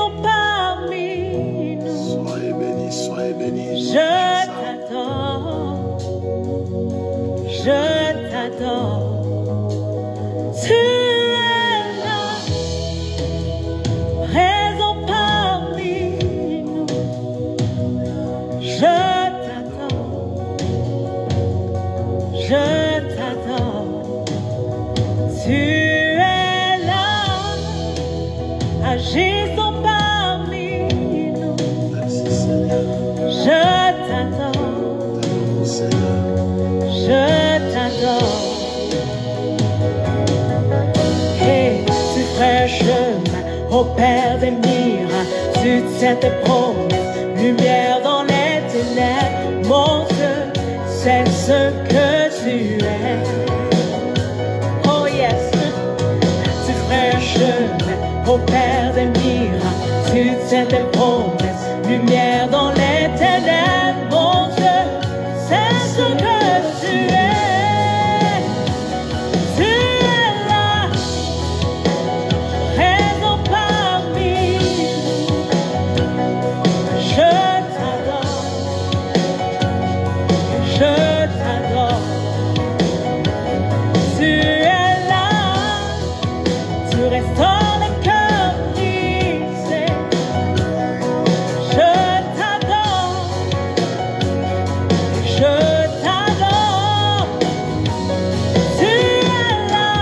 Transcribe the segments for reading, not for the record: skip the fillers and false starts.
raison parmi nous. Soyez bénis, soyez bénis. Je t'adore, je t'adore. Tu es là, raison parmi nous. Je t'adore, je t'adore. Tu es là, agissons parmi nous. Merci Seigneur. Je t'adore, Mon Seigneur. je t'adore. Et tu ferais chemin au Père des miracles. Tu tiens tes promesses, lumière dans les ténèbres. Mon Dieu, c'est ce que tu es. Oh yes, tu ferais chemin au Père des miracles. Tu tiens tes promesses, lumière dans les ténèbres. Mon Dieu, c'est ce que tu es. Tu es là, raison parmi nous. Je t'adore, je t'adore. Tu es là, tu restaures les cœurs brisés. Je t'adore, je t'adore. Tu es là,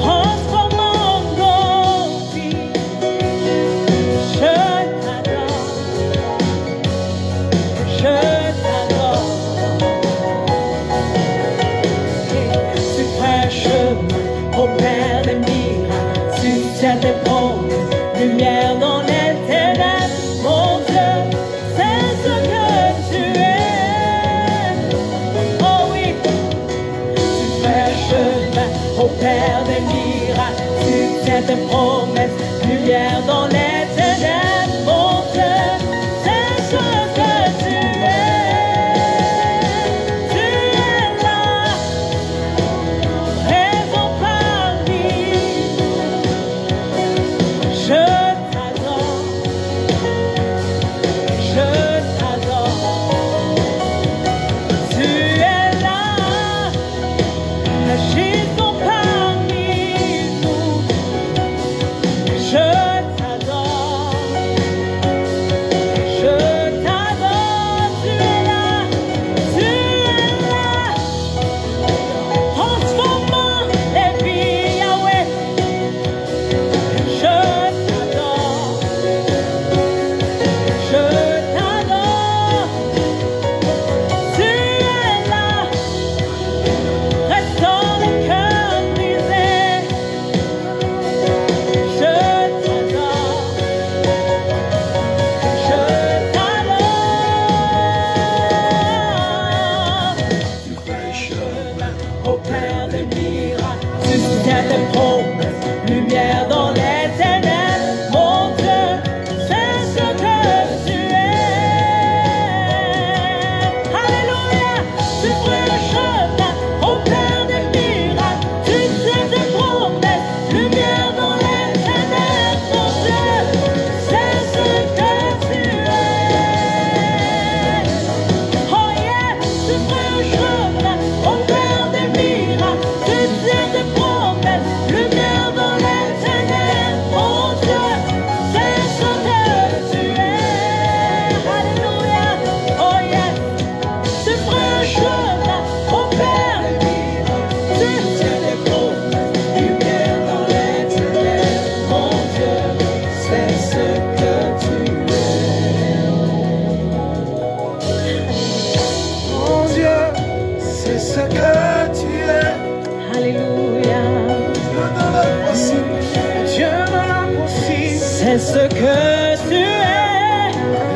transformant nos vies. Je t'adore, je t'adore. Tu fais chemin au Père des miracles. Tu tiens tes promesses, lumière dans les ténèbres. Mon Dieu, c'est ce que tu es. Oh oui, tu fais chemin au Père des miracles. Tu tiens tes promesses, lumière dans les ténèbres. Mon Dieu, c'est ce que tu es. Tu es là, raison parmi nous. Je t'adore, je t'adore. Tu es là, agissons parmi nous. Je t'adore, je t'adore. Tu es là, transformant les vies, Yahweh. Je t'adore, je t'adore. Tu es là, restaure les cœurs brisés. Je t'adore, je t'adore. Tu fais chemin. Au Père des miracles, tu tiens tes promesses, lumière dans les ténèbres. Mon Dieu, c'est ce que tu es. Alléluia, tu ferais le chemin au Père des miracles. Tu tiens tes promesses, lumière dans les ténèbres. Mon Dieu, c'est ce que tu es. Oh yeah, tu ferais le chemin au Père des miracles. Tu tiens tes promesses, lumière dans les ténèbres. Mon Dieu, c'est ce que tu es. Alléluia, oh yeah, tu ferais le chemin au Père des miracles. Tu tiens tes promesses, lumière dans les ténèbres. Mon Dieu, c'est ce que tu es. Mon Dieu, c'est ce que tu es. Alléluia, Dieu de l'impossible. Dieu de l'impossible. c'est ce que tu es.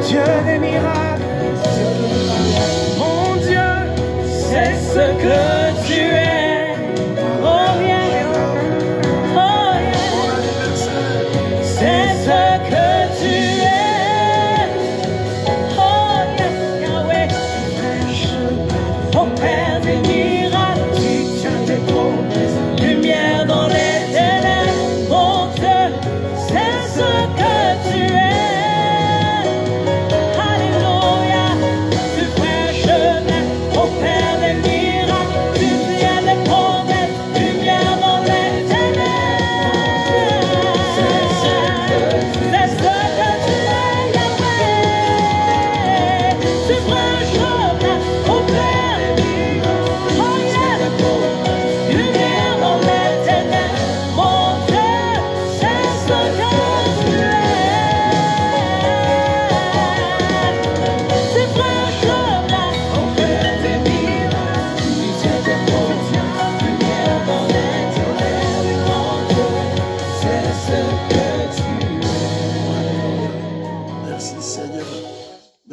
Dieu des miracles. Mon Dieu, C'est ce que tu es. Oh yeah, oh yeah. C'est ce que tu es. Oh yeah, Yahweh. Au Père des miracles, tu tiens tes promesses, lumière dans les ténèbres. Mon Dieu, c'est ce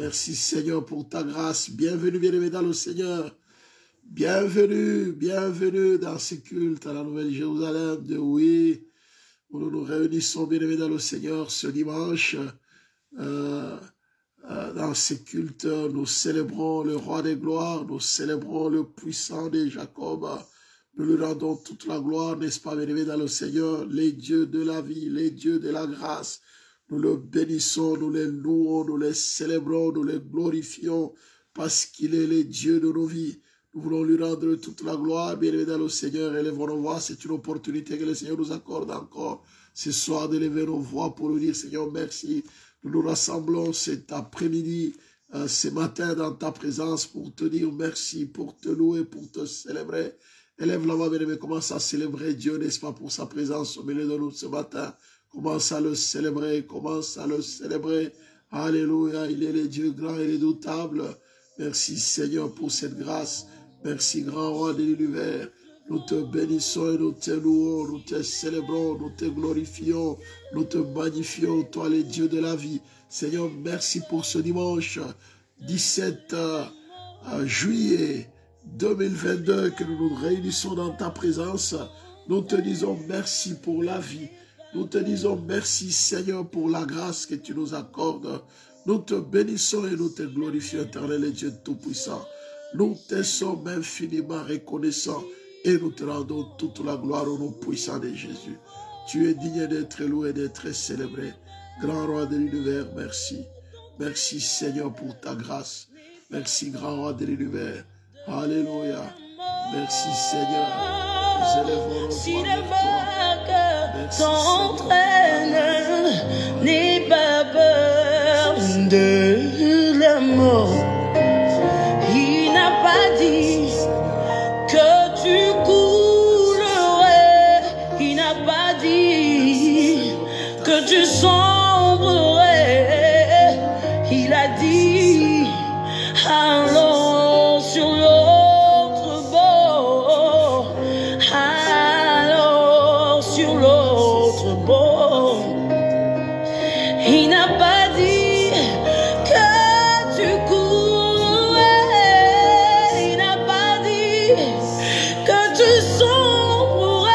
Merci Seigneur pour ta grâce. Bienvenue, bien-aimé dans le Seigneur. Bienvenue, bienvenue dans ce culte à la Nouvelle-Jérusalem de oui, où nous nous réunissons, bien-aimés dans le Seigneur, ce dimanche. Dans ce culte, nous célébrons le roi des gloires, nous célébrons le puissant de Jacob. Nous lui rendons toute la gloire, n'est-ce pas, bien-aimés dans le Seigneur, les dieux de la vie, les dieux de la grâce. Nous le bénissons, nous les louons, nous les célébrons, nous les glorifions, parce qu'il est le Dieu de nos vies. Nous voulons lui rendre toute la gloire, bien-aimés dans le Seigneur, élevons nos voix, c'est une opportunité que le Seigneur nous accorde encore ce soir d'élever nos voix pour lui dire, Seigneur, merci. Nous nous rassemblons cet après-midi, ce matin dans ta présence pour te dire merci, pour te louer, pour te célébrer. Élève la voix, bien-aimé, commence à célébrer Dieu, n'est-ce pas, pour sa présence au milieu de nous ce matin. Commence à le célébrer, commence à le célébrer. Alléluia, il est le Dieu grand et redoutable. Merci Seigneur pour cette grâce. Merci grand roi de l'univers. Nous te bénissons et nous te louons, nous te célébrons, nous te glorifions, nous te magnifions, toi le Dieu de la vie. Seigneur, merci pour ce dimanche 17 juillet 2022 que nous nous réunissons dans ta présence. Nous te disons merci pour la vie. Nous te disons merci Seigneur pour la grâce que tu nous accordes. Nous te bénissons et nous te glorifions, éternel et Dieu Tout-Puissant. Nous te sommes infiniment reconnaissants et nous te rendons toute la gloire au nom puissant de Jésus. Tu es digne d'être loué et d'être célébré. Grand roi de l'univers, merci. Merci Seigneur pour ta grâce. Merci grand roi de l'univers. Alléluia. Merci Seigneur. Nous élevons nos voix vers toi. T'entraîne, n'aie pas peur de la mort. Il n'a pas dit que tu coulerais. Il n'a pas dit que tu sombrerais. Il a dit allons sur l'autre bord. Allons sur l'autre bord. Il n'a pas dit que tu courrais. Il n'a pas dit que tu sombrerais.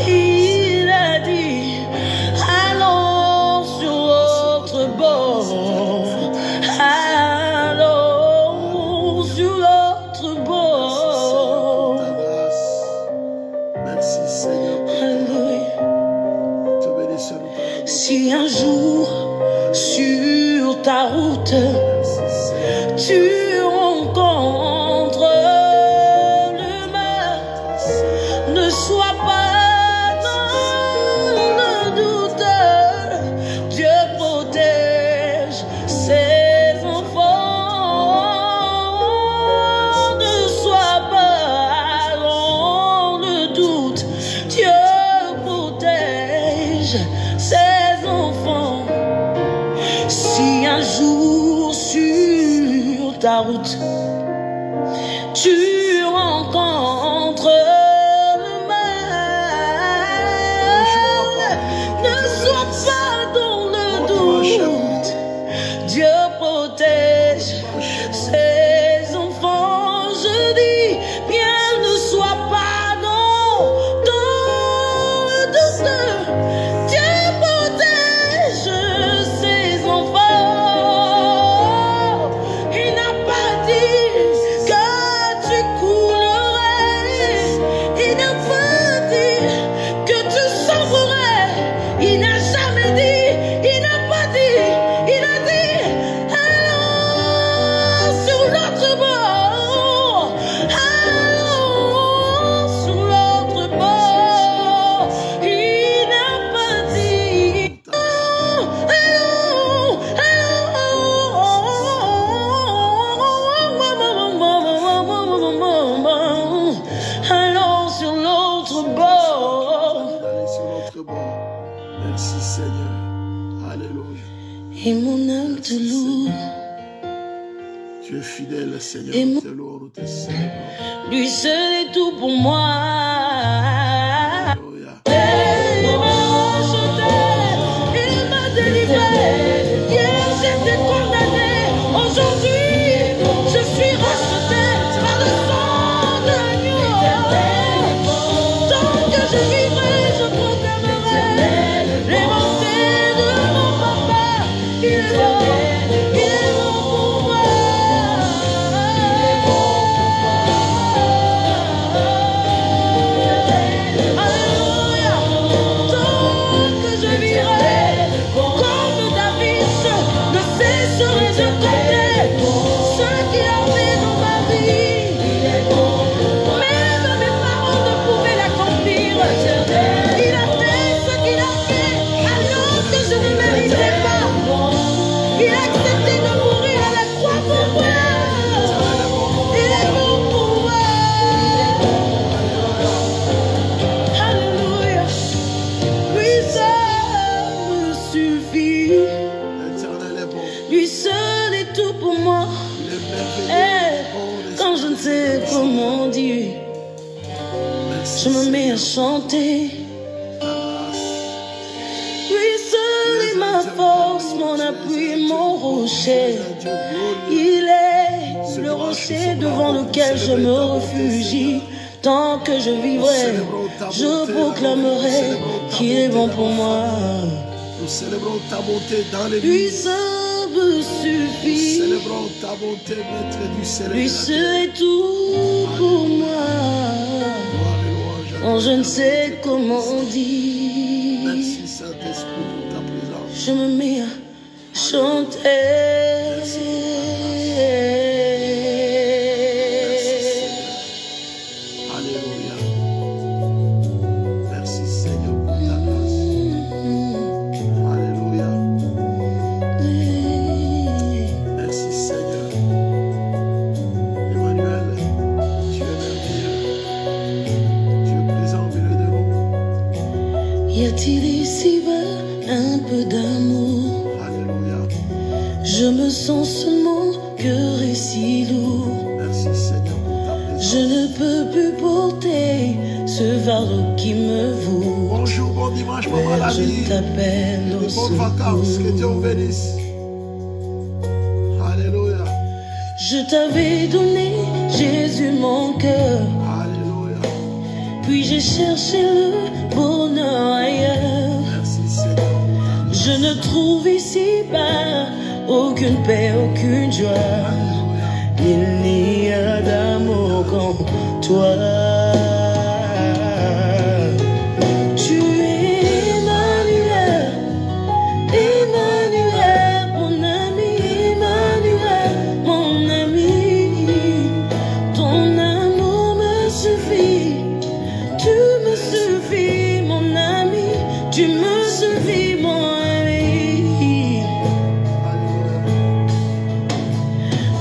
Il a dit allons sur l'autre bord. Allons sur l'autre bord. Merci Seigneur. Alléluia. Te bénissons, nous te rendons. Si un jour sur ta route Merci Seigneur. tu rencontres le mal, ne sois pas dans le doute. Dieu protège ses enfants. Ne sois pas dans le doute. Dieu protège ses enfants. Si un jour sur ta route tu rencontres le mal, ne sois pas dans le doute. Dieu protège ses enfants. Je dis bien, ne sois pas dans le doute. Dieu protège ses enfants. Il n'a pas dit que tu coulerais. Il n'a pas dit que tu sombrerais. Il n'a jamais dit. Il n'a pas dit. Il a dit allons sur l'autre bord. Allons sur l'autre bord. Il n'a pas dit allons sur l'autre bord. Allez sur l'autre bord. Merci Seigneur. Alléluia. Et mon âme te loue, Tu es fidèle Seigneur. Et Nous te louons, nous te célébrons. lui seul est tout pour moi. Alléluia. Il m'a délivré, hier j'étais à chanter. Lui seul est ma force, mon appui, mon rocher. Il est le rocher devant lequel je me réfugie. Tant que je vivrai, je proclamerai qu'il est bon pour moi. Nous célébrons ta bonté dans les Lui seul me suffit. Nous célébrons ta bonté, maître du ciel. Lui seul est tout pour moi. Oh, je ne sais comment dire. Merci Saint-Esprit pour ta présence. Je me mets à chanter. Alléluia. Merci Seigneur pour ta grâce. Alléluia. Merci Seigneur. Emmanuel, tu es merveilleux. Tu es présent au milieu de nous. Y a-t-il ici-bas un peu d'amour? Alléluia. Je me sens seulement cœur et si lourd. Merci Seigneur pour ta présence. Je ne peux plus porter ce fardeau qui me voue. Bonjour, bon dimanche, maman Père, la vie. je t'appelle au Bonnes vacances, que Dieu secours. vous bénisse. Alléluia. Je t'avais donné, Jésus, mon cœur. Alléluia. Puis j'ai cherché le bonheur ailleurs. Merci Seigneur pour ta grâce. Je ne trouve ici-bas aucune paix, aucune joie. Alléluia. Il n'y a d'amour comme toi. Tu es Emmanuel, Emmanuel, mon ami, Emmanuel, mon ami. Ton amour me suffit, tu me suffis, mon ami, tu me suffis, mon ami.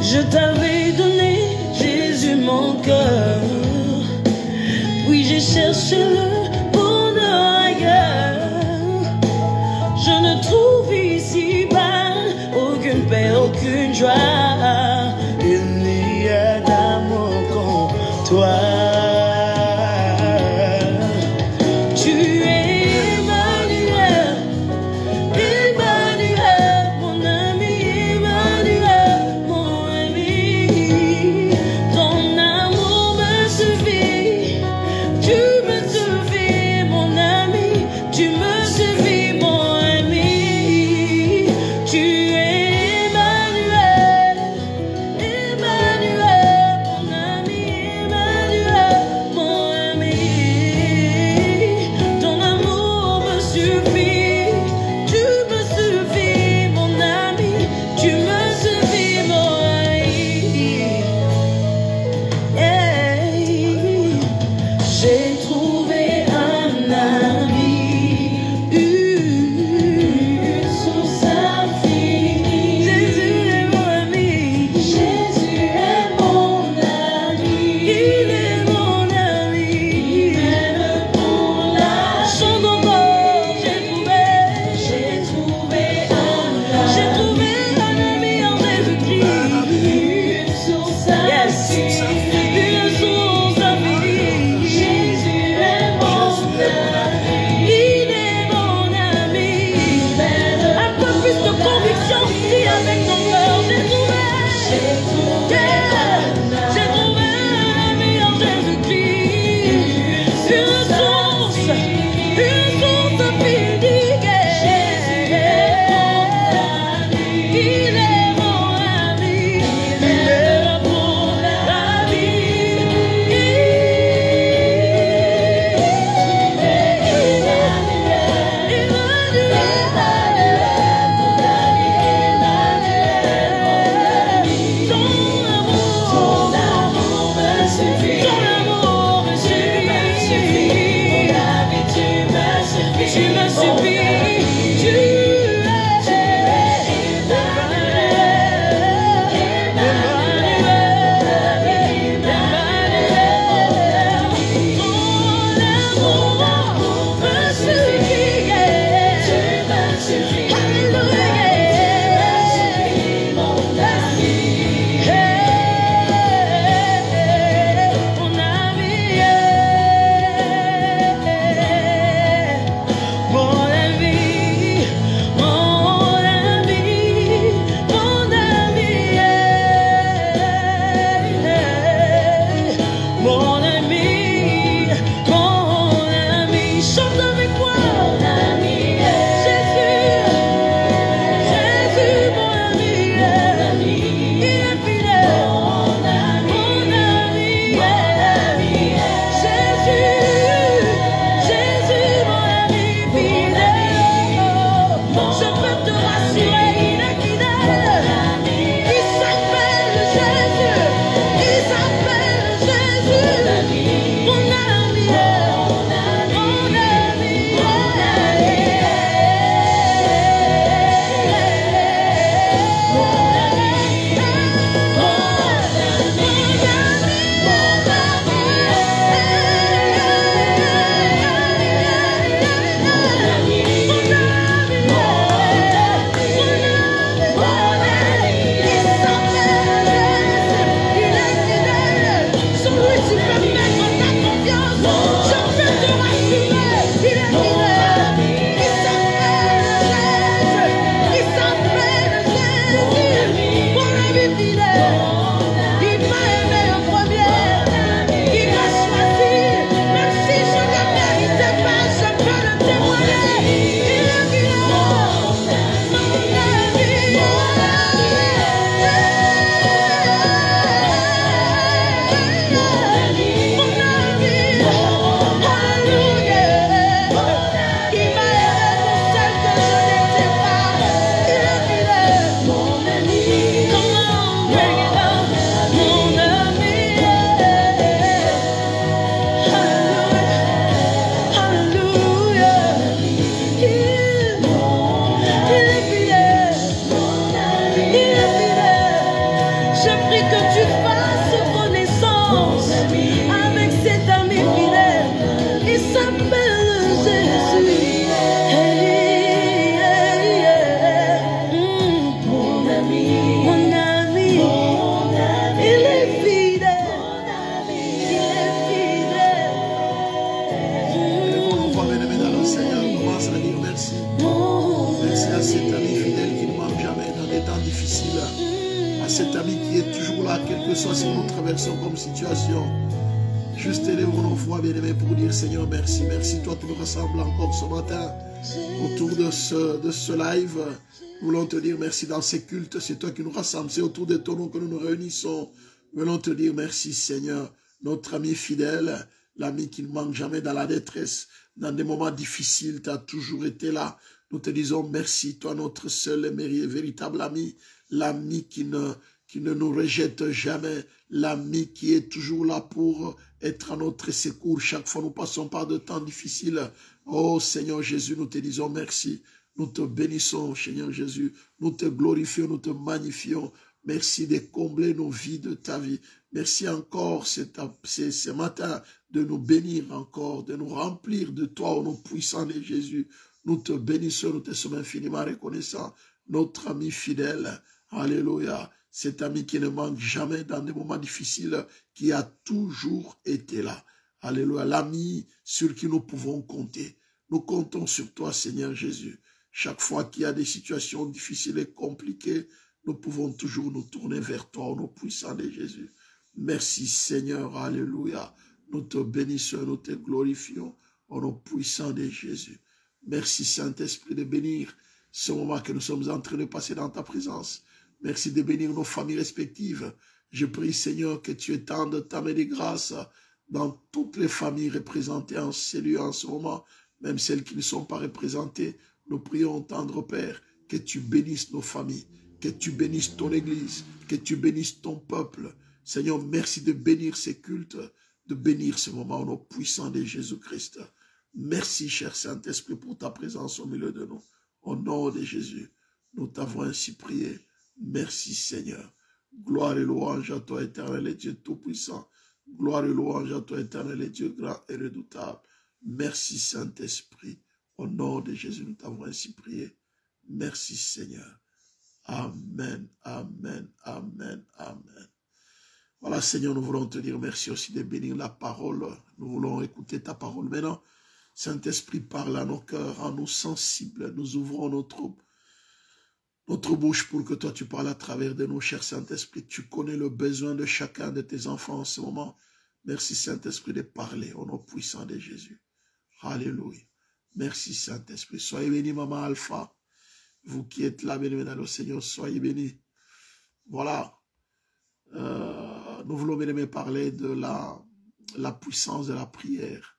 Je t'avais donné, Jésus, mon cœur. Puis j'ai cherché le bonheur ailleurs. Je ne trouve ici-bas aucune paix, aucune joie. Il n'y a d'amour comme toi. Tu es Emmanuel, Emmanuel, mon ami, Emmanuel, mon ami. Ton amour me suffit, tu me suffis, mon ami, tu me suffis, mon ami. Tu es Emmanuel, cet ami fidèle qui ne manque jamais dans des temps difficiles. À cet ami qui est toujours là, quel que soit ce que nous traversons comme situation. Juste élevons nos voix, bien-aimés, pour dire Seigneur, merci. Merci, toi qui nous rassembles encore ce matin autour de ce live. Nous voulons te dire merci dans ces cultes. C'est toi qui nous rassembles. C'est autour de ton nom que nous nous réunissons. Nous voulons te dire merci, Seigneur. Notre ami fidèle, l'ami qui ne manque jamais dans la détresse, dans des moments difficiles, tu as toujours été là. Nous te disons merci, toi notre seul et véritable ami, l'ami qui ne nous rejette jamais, l'ami qui est toujours là pour être à notre secours. Chaque fois nous passons par de temps difficiles. Oh Seigneur Jésus, nous te disons merci. Nous te bénissons, Seigneur Jésus. Nous te glorifions, nous te magnifions. Merci de combler nos vies de ta vie. Merci encore ce matin de nous bénir encore, de nous remplir de toi au nom puissant de Jésus. Nous te bénissons, nous te sommes infiniment reconnaissants. Notre ami fidèle, alléluia, cet ami qui ne manque jamais dans des moments difficiles, qui a toujours été là. Alléluia, l'ami sur qui nous pouvons compter. Nous comptons sur toi, Seigneur Jésus. Chaque fois qu'il y a des situations difficiles et compliquées, nous pouvons toujours nous tourner vers toi au nom puissant de Jésus. Merci Seigneur, alléluia. Nous te bénissons, nous te glorifions au nom puissant de Jésus. Merci Saint-Esprit de bénir ce moment que nous sommes en train de passer dans ta présence. Merci de bénir nos familles respectives. Je prie Seigneur que tu étendes ta main de grâce dans toutes les familles représentées en ce lieu en ce moment, même celles qui ne sont pas représentées. Nous prions, tendre Père, que tu bénisses nos familles, que tu bénisses ton Église, que tu bénisses ton peuple. Seigneur, merci de bénir ces cultes, de bénir ce moment au nom puissant de Jésus-Christ. Merci, cher Saint-Esprit, pour ta présence au milieu de nous. Au nom de Jésus, nous t'avons ainsi prié. Merci, Seigneur. Gloire et louange à toi, éternel et Dieu tout-puissant. Gloire et louange à toi, éternel et Dieu grand et redoutable. Merci, Saint-Esprit. Au nom de Jésus, nous t'avons ainsi prié. Merci, Seigneur. Amen, amen, amen, amen. Voilà, Seigneur, nous voulons te dire merci aussi de bénir la parole. Nous voulons écouter ta parole maintenant. Saint-Esprit, parle à nos cœurs, en nous sensibles. Nous ouvrons notre bouche pour que toi tu parles à travers de nous, cher Saint-Esprit. Tu connais le besoin de chacun de tes enfants en ce moment. Merci, Saint-Esprit, de parler au nom puissant de Jésus. Alléluia. Merci, Saint-Esprit. Soyez bénis, Maman Alpha. Vous qui êtes là, bénis dans le Seigneur, soyez bénis. Voilà. Nous voulons, bien-aimés, parler de la puissance de la prière.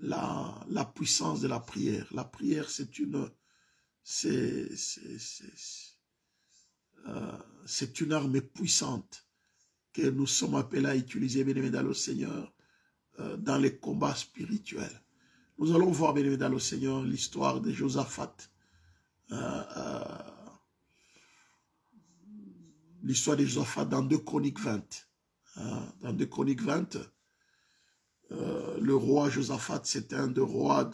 La puissance de la prière. La prière, c'est une arme puissante que nous sommes appelés à utiliser, bien-aimés, dans le Seigneur, dans les combats spirituels. Nous allons voir, bien-aimés, dans le Seigneur, l'histoire de Josaphat. L'histoire de Josaphat dans 2 Chroniques 20. Dans 2 Chroniques 20, le roi Josaphat, c'était un des rois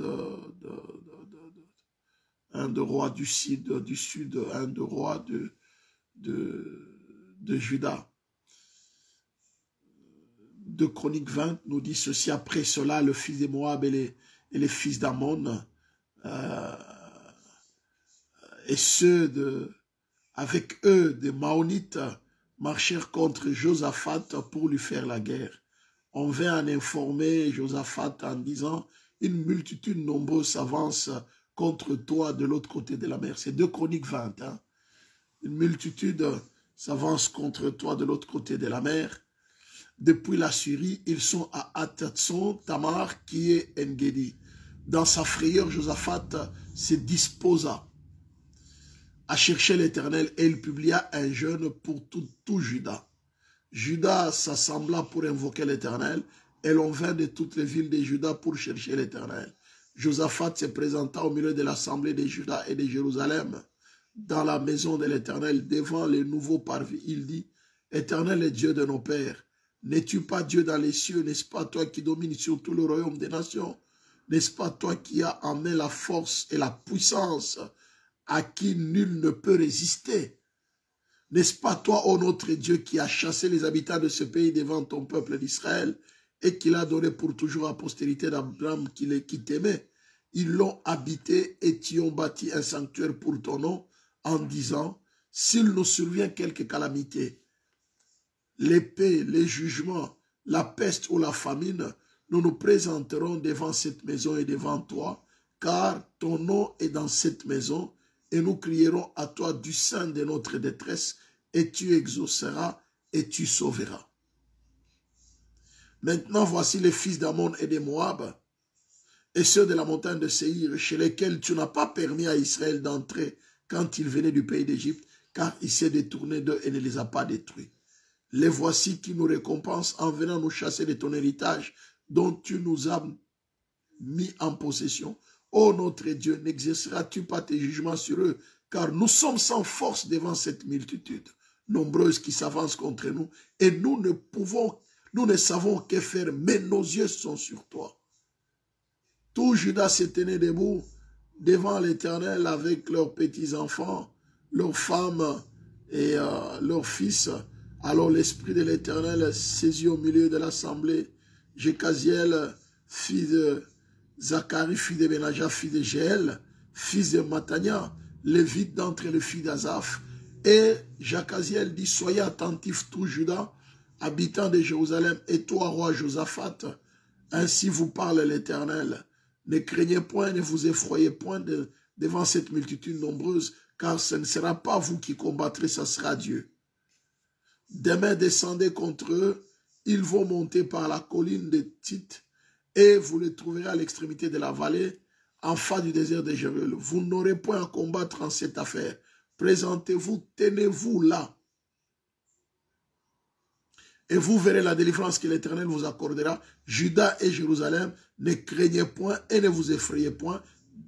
du sud, un des rois de Juda. 2 Chroniques 20 nous dit ceci: après cela, le fils de Moab et les fils d'Ammon, et ceux avec eux des Maonites marchèrent contre Josaphat pour lui faire la guerre. On vint en informer Josaphat en disant: une multitude nombreuse s'avance contre toi de l'autre côté de la mer. C'est 2 Chroniques 20. Hein? Une multitude s'avance contre toi de l'autre côté de la mer. Depuis la Syrie, ils sont à Hatzon Tamar qui est En-Gedi. Dans sa frayeur, Josaphat se disposa à chercher l'Éternel et il publia un jeûne pour tout Juda. Juda s'assembla pour invoquer l'Éternel et l'on vint de toutes les villes de Juda pour chercher l'Éternel. Josaphat se présenta au milieu de l'assemblée de Juda et de Jérusalem dans la maison de l'Éternel devant les nouveaux parvis. Il dit: Éternel est Dieu de nos pères. N'es-tu pas Dieu dans les cieux? N'est-ce pas toi qui domines sur tout le royaume des nations? N'est-ce pas toi qui as en main la force et la puissance, à qui nul ne peut résister? N'est-ce pas toi, ô notre Dieu, qui as chassé les habitants de ce pays devant ton peuple d'Israël et qui l'a donné pour toujours à postérité d'Abraham qui t'aimait Ils l'ont habité et t'y ont bâti un sanctuaire pour ton nom, en disant, s'il nous survient quelque calamité, l'épée, les jugements, la peste ou la famine, nous nous présenterons devant cette maison et devant toi, car ton nom est dans cette maison, et nous crierons à toi du sein de notre détresse, et tu exauceras et tu sauveras. Maintenant, voici les fils d'Ammon et de Moab, et ceux de la montagne de Séhir, chez lesquels tu n'as pas permis à Israël d'entrer quand il venait du pays d'Égypte, car il s'est détourné d'eux et ne les a pas détruits. Les voici qui nous récompensent en venant nous chasser de ton héritage, dont tu nous as mis en possession. Ô notre Dieu, n'exerceras-tu pas tes jugements sur eux, car nous sommes sans force devant cette multitude nombreuse qui s'avance contre nous, et nous ne savons que faire, mais nos yeux sont sur toi. Tout Juda s'est tenu debout devant l'Éternel avec leurs petits-enfants, leurs femmes et leurs fils. Alors l'Esprit de l'Éternel saisit au milieu de l'assemblée Jécaziel, fils de Zacharie, fils de Benaja, fils de Jéel, fils de Matania, lévite d'entre les filles d'Azaph. Et Jécaziel dit, soyez attentifs tout Juda, habitants de Jérusalem, et toi, roi Josaphat, ainsi vous parle l'Éternel. Ne craignez point, ne vous effroyez point devant cette multitude nombreuse, car ce ne sera pas vous qui combattrez, ce sera Dieu. Demain, descendez contre eux, ils vont monter par la colline de Tite, et vous les trouverez à l'extrémité de la vallée, en face du désert de Jéruel. Vous n'aurez point à combattre en cette affaire. Présentez-vous, tenez-vous là. Et vous verrez la délivrance que l'Éternel vous accordera. Juda et Jérusalem, ne craignez point et ne vous effrayez point.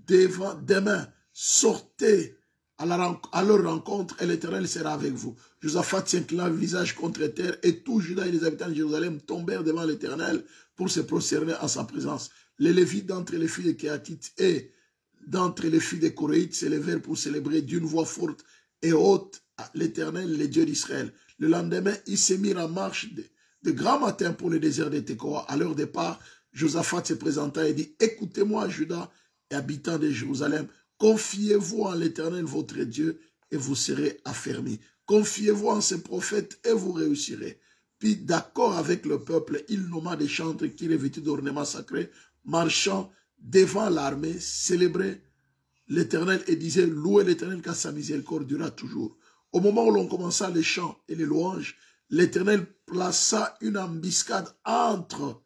Demain, sortez à leur rencontre et l'Éternel sera avec vous. Josaphat s'inclina le visage contre terre et tout Juda et les habitants de Jérusalem tombèrent devant l'Éternel pour se prosterner en sa présence. Les Lévites d'entre les filles de Kéatites et d'entre les filles de Coréites s'élevèrent pour célébrer d'une voix forte et haute l'Éternel, le Dieu d'Israël. Le lendemain, ils se mirent en marche de grand matin pour le désert de Tekoa. À leur départ, Josaphat se présenta et dit, écoutez-moi, Juda et habitants de Jérusalem, confiez-vous en l'Éternel, votre Dieu, et vous serez affermis. Confiez-vous en ses prophètes et vous réussirez. Puis, d'accord avec le peuple, il nomma des chantres qui, revêtus d'ornements sacrés, marchant devant l'armée, célébraient l'Éternel et disaient, louez l'Éternel car sa miséricorde durera toujours. Au moment où l'on commença les chants et les louanges, l'Éternel plaça une embuscade entre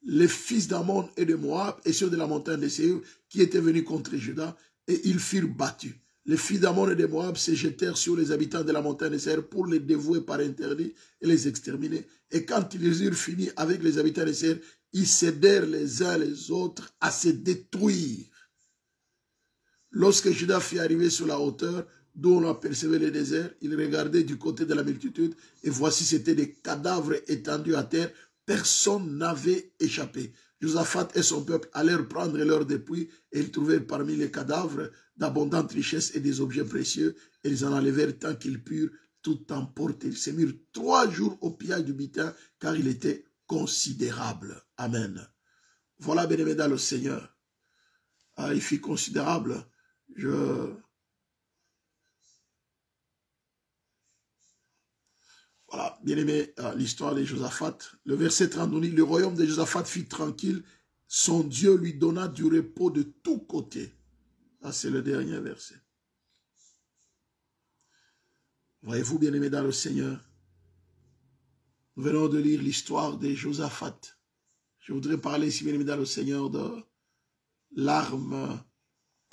les fils d'Ammon et de Moab et ceux de la montagne de Séhir qui étaient venus contre Juda, et ils furent battus. Les fils d'Ammon et de Moab se jetèrent sur les habitants de la montagne de Séhir pour les dévouer par interdit et les exterminer. Et quand ils eurent fini avec les habitants de Séhir, ils s'aidèrent les uns les autres à se détruire. Lorsque Juda fut arrivé sur la hauteur, d'où on apercevait le désert, il regardait du côté de la multitude, et voici c'étaient des cadavres étendus à terre. Personne n'avait échappé. Josaphat et son peuple allèrent prendre leur dépouille, et ils trouvèrent parmi les cadavres d'abondantes richesses et des objets précieux, et ils en enlevèrent tant qu'ils purent tout emporter. Ils se mirent 3 jours au pillage du butin, car il était considérable. Amen. Voilà, bien-aimés dans le Seigneur. Il fut considérable. Voilà, bien aimé, l'histoire de Josaphat. Le verset 30 nous dit, le royaume de Josaphat fut tranquille, son Dieu lui donna du repos de tous côtés. Ça, c'est le dernier verset. Voyez-vous, bien aimé dans le Seigneur, nous venons de lire l'histoire de Josaphat. Je voudrais parler ici, bien aimé dans le Seigneur, de l'arme,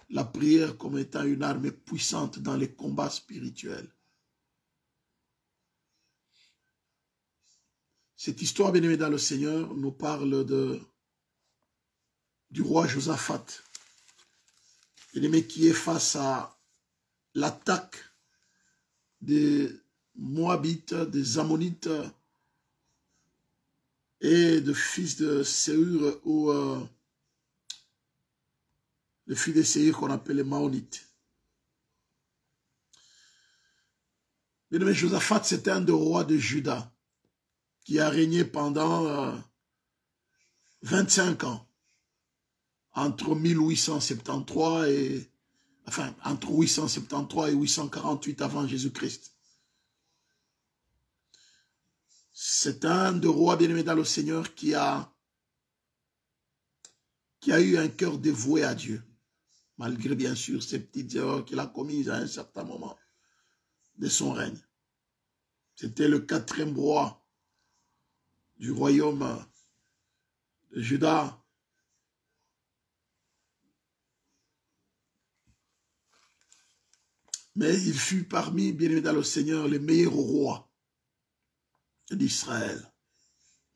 la prière comme étant une arme puissante dans les combats spirituels. Cette histoire, bien-aimée dans le Seigneur, nous parle du roi Josaphat, bien-aimé, qui est face à l'attaque des Moabites, des Ammonites et des fils de Séhir, ou les fils de Séhir qu'on appelle les Maonites. Bien-aimé, Josaphat, c'était un des rois de Juda, qui a régné pendant 25 ans. entre 1873 et... Enfin, entre 873 et 848 avant Jésus-Christ. C'est un des rois bien-aimés dans le Seigneur qui a eu un cœur dévoué à Dieu, malgré bien sûr ces petites erreurs qu'il a commises à un certain moment de son règne. C'était le 4e roi du royaume de Juda. Mais il fut parmi, bien-aimés dans le Seigneur, les meilleurs rois d'Israël,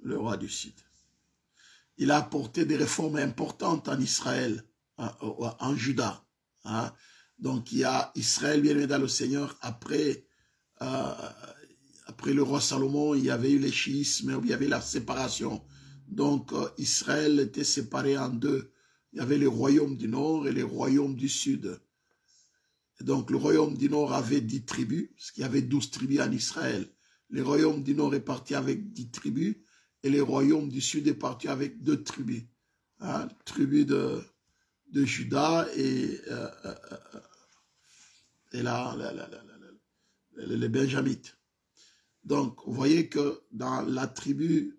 le roi du Sud. Il a apporté des réformes importantes en Israël, en Juda. Hein. Donc il y a Israël, bien-aimé dans le Seigneur, après le roi Salomon, il y avait eu le chiisme, il y avait la séparation. Donc Israël était séparé en deux. Il y avait le royaume du Nord et le royaume du Sud. Et donc le royaume du Nord avait 10 tribus, parce qu'il y avait 12 tribus en Israël. Le royaume du Nord est parti avec 10 tribus, et le royaume du Sud est parti avec 2 tribus. Hein, tribu de Juda et les Benjamites. Donc, vous voyez que dans la tribu,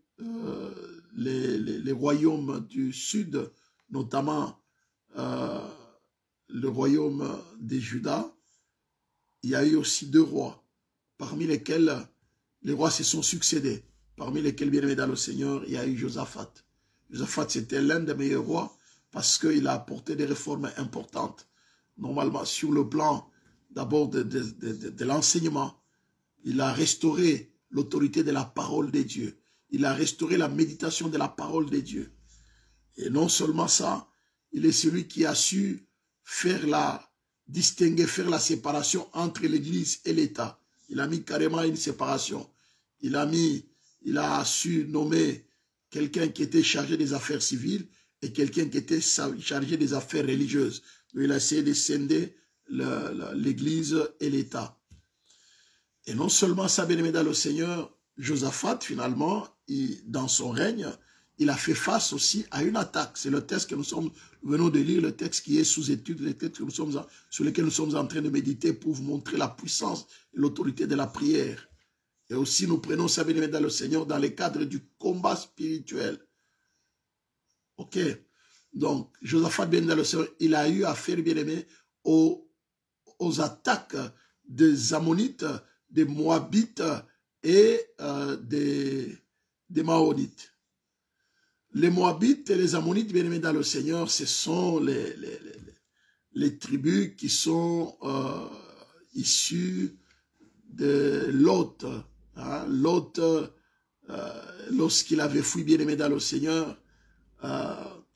les royaumes du Sud, notamment le royaume des Judas, il y a eu aussi 2 rois, parmi lesquels les rois se sont succédés, parmi lesquels, bien aimé dans le Seigneur, il y a eu Josaphat. Josaphat, c'était l'un des meilleurs rois parce qu'il a apporté des réformes importantes. Normalement, sur le plan d'abord de l'enseignement, il a restauré l'autorité de la parole de Dieu. Il a restauré la méditation de la parole de Dieu. Et non seulement ça, il est celui qui a su faire distinguer, faire la séparation entre l'Église et l'État. Il a mis carrément une séparation. Il a su nommer quelqu'un qui était chargé des affaires civiles et quelqu'un qui était chargé des affaires religieuses. Donc, il a essayé de scinder l'Église et l'État. Et non seulement ça, bien aimé dans le Seigneur, Josaphat, finalement, dans son règne, il a fait face aussi à une attaque. C'est le texte que nous venons de lire, le texte qui est sous étude, le texte sur lequel nous sommes en train de méditer pour vous montrer la puissance et l'autorité de la prière. Et aussi, nous prenons ça, bien aimé dans le Seigneur, dans le cadre du combat spirituel. Ok. Donc, Josaphat, bien aimé dans le Seigneur, il a eu affaire, bien aimé, aux attaques des Ammonites, des Moabites et des Maonites. Les Moabites et les Ammonites, bien aimés dans le Seigneur, ce sont les tribus qui sont issues de Lot. Hein? Lot, lorsqu'il avait fui, bien aimé dans le Seigneur,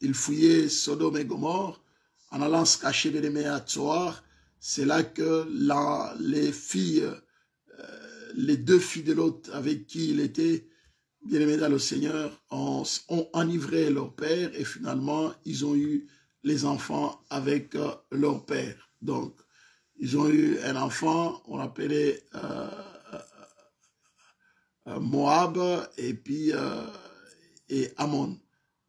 il fouillait Sodome et Gomorrhe en allant se cacher, bien aimé, à Tsoar. C'est là que les 2 filles de Lot avec qui il était, bien aimés dans le Seigneur, ont enivré leur père et finalement, ils ont eu les enfants avec leur père. Donc, ils ont eu un enfant, on l'appelait Moab et puis et Ammon.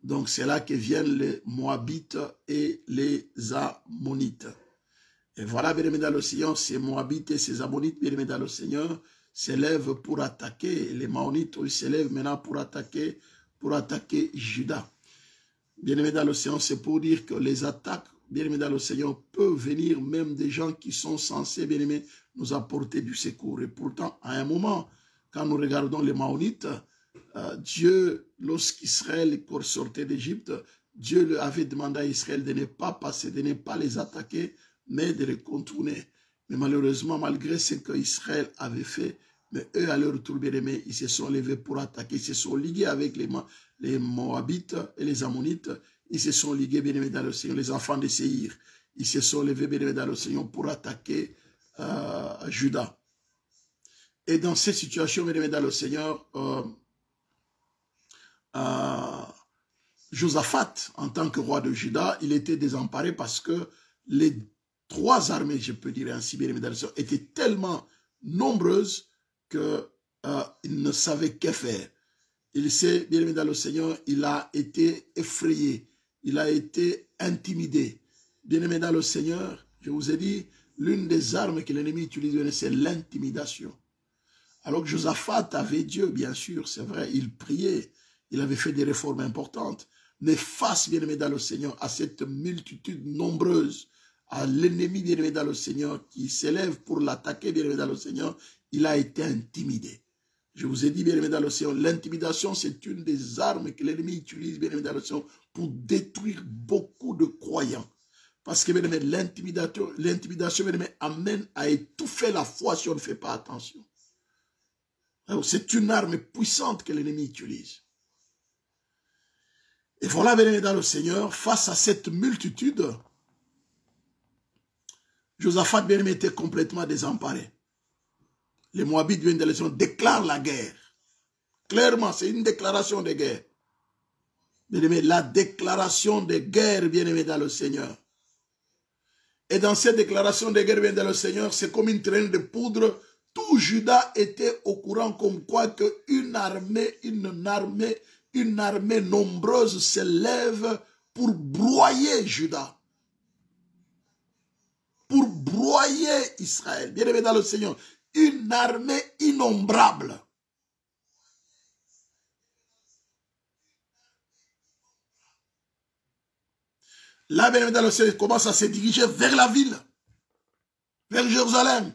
Donc, c'est là que viennent les Moabites et les Ammonites. Et voilà, bien aimés dans le Seigneur, ces Moabites et ces Ammonites, bien aimés dans le Seigneur, s'élèvent pour attaquer. Les Maonites, ils s'élèvent maintenant pour attaquer Juda. Bien aimés dans le Seigneur, c'est pour dire que les attaques, bien aimés dans le Seigneur, peuvent venir même des gens qui sont censés, bien aimés, nous apporter du secours. Et pourtant, à un moment, quand nous regardons les Maonites, Dieu, lorsqu'Israël sortait d'Égypte, Dieu avait demandé à Israël de ne pas passer, de ne pas les attaquer, mais de les contourner. Mais malheureusement, malgré ce qu'Israël avait fait, mais eux, à leur tour, bien aimés, ils se sont levés pour attaquer, ils se sont ligués avec les Moabites et les Ammonites, ils se sont ligués, bien aimés, dans le Seigneur, les enfants de Séhir, ils se sont levés, bien aimés, dans le Seigneur, pour attaquer Juda. Et dans cette situation, bien aimés, dans le Seigneur, Josaphat, en tant que roi de Juda, il était désemparé parce que les 3 armées, je peux dire ainsi, bien aimé dans le Seigneur, étaient tellement nombreuses qu'il ne savait que faire. Il s'est, bien aimé dans le Seigneur, il a été effrayé. il a été intimidé. Bien-aimé dans le Seigneur, je vous ai dit, l'une des armes que l'ennemi utilise, c'est l'intimidation. Alors que Josaphat avait Dieu, bien sûr, c'est vrai, il priait, il avait fait des réformes importantes. Mais face, bien-aimé dans le Seigneur, à cette multitude nombreuse, à l'ennemi, bien-aimé dans le Seigneur, qui s'élève pour l'attaquer, bien-aimé dans le Seigneur, il a été intimidé. Je vous ai dit, bien-aimé dans le Seigneur, l'intimidation, c'est une des armes que l'ennemi utilise, bien-aimé dans le Seigneur, pour détruire beaucoup de croyants. Parce que, bien-aimé, l'intimidation, bien-aimé, amène à étouffer la foi si on ne fait pas attention. C'est une arme puissante que l'ennemi utilise. Et voilà, bien-aimé dans le Seigneur, face à cette multitude, Josaphat, bien-aimé, était complètement désemparé. Les Moabites viennent de la nation, déclarent la guerre. Clairement, c'est une déclaration de guerre. Bien-aimé, la déclaration de guerre, bien-aimé dans le Seigneur. Et dans cette déclaration de guerre, bien dans le Seigneur, c'est comme une traîne de poudre. Tout Juda était au courant comme quoi qu'une armée nombreuse se lève pour broyer Juda. Pour broyer Israël. Bien aimé dans le Seigneur. Une armée innombrable. Là, bien aimé dans le Seigneur, il commence à se diriger vers la ville. Vers Jérusalem.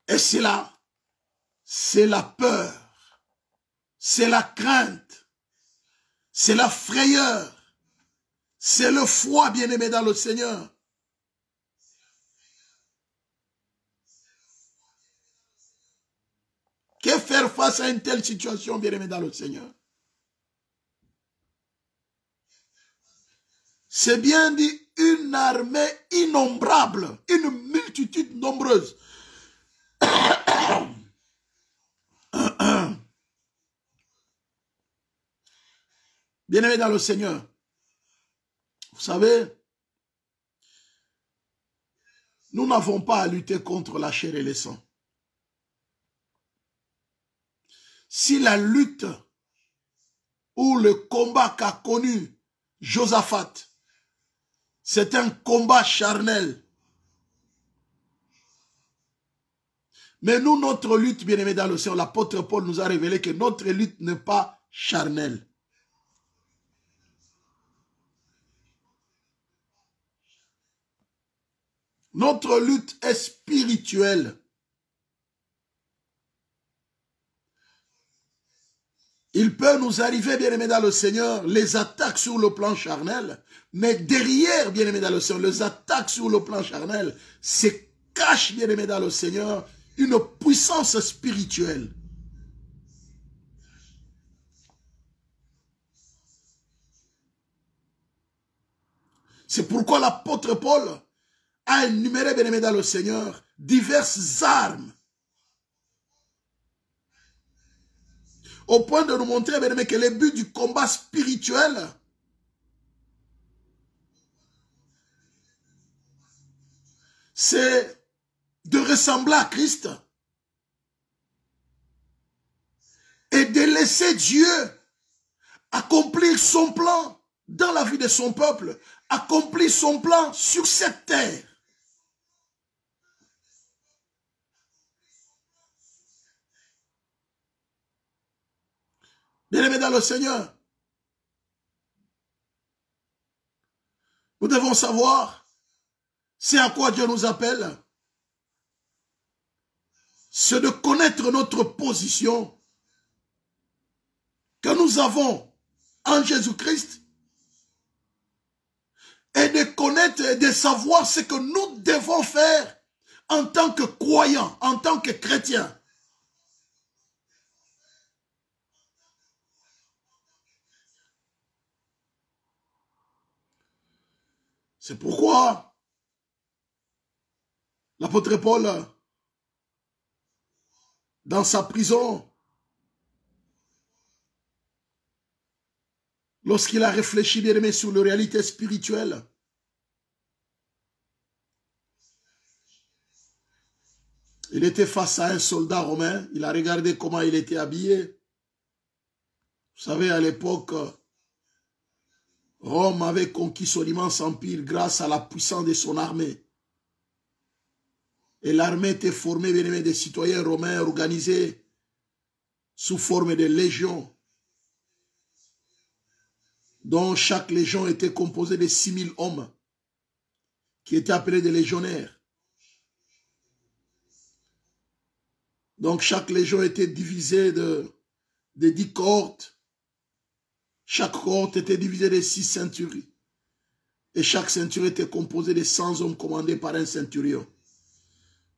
Et c'est là, c'est la peur, c'est la crainte, c'est la frayeur, c'est le foi, bien-aimé dans le Seigneur. Que faire face à une telle situation, bien-aimé dans le Seigneur? C'est bien dit, une armée innombrable, une multitude nombreuse. Bien-aimé dans le Seigneur, vous savez, nous n'avons pas à lutter contre la chair et le sang. Si la lutte ou le combat qu'a connu Josaphat, c'est un combat charnel. Mais nous, notre lutte, bien-aimé dans le Seigneur, l'apôtre Paul nous a révélé que notre lutte n'est pas charnelle. Notre lutte est spirituelle. Il peut nous arriver, bien-aimés dans le Seigneur, les attaques sur le plan charnel, mais derrière, bien-aimés dans le Seigneur, les attaques sur le plan charnel, se cache, bien-aimés dans le Seigneur, une puissance spirituelle. C'est pourquoi l'apôtre Paul a énuméré, bien-aimés dans le Seigneur, diverses armes. Au point de nous montrer, bien aimé, que le but du combat spirituel, c'est de ressembler à Christ et de laisser Dieu accomplir son plan dans la vie de son peuple, accomplir son plan sur cette terre. Bien-aimés dans le Seigneur, nous devons savoir, c'est à quoi Dieu nous appelle, c'est de connaître notre position que nous avons en Jésus-Christ et de connaître et de savoir ce que nous devons faire en tant que croyants, en tant que chrétiens. C'est pourquoi l'apôtre Paul, dans sa prison, lorsqu'il a réfléchi, bien aimé, sur la réalité spirituelle, il Il était face à un soldat romain. Il a regardé comment il était habillé. Vous savez, à l'époque, Rome avait conquis son immense empire grâce à la puissance de son armée. Et l'armée était formée des citoyens romains organisés sous forme de légions, dont chaque légion était composée de 6000 hommes, qui étaient appelés des légionnaires. Donc chaque légion était divisée de 10 cohortes. Chaque cohorte était divisée de 6 ceintures. Et chaque ceinture était composée de 100 hommes commandés par un centurion.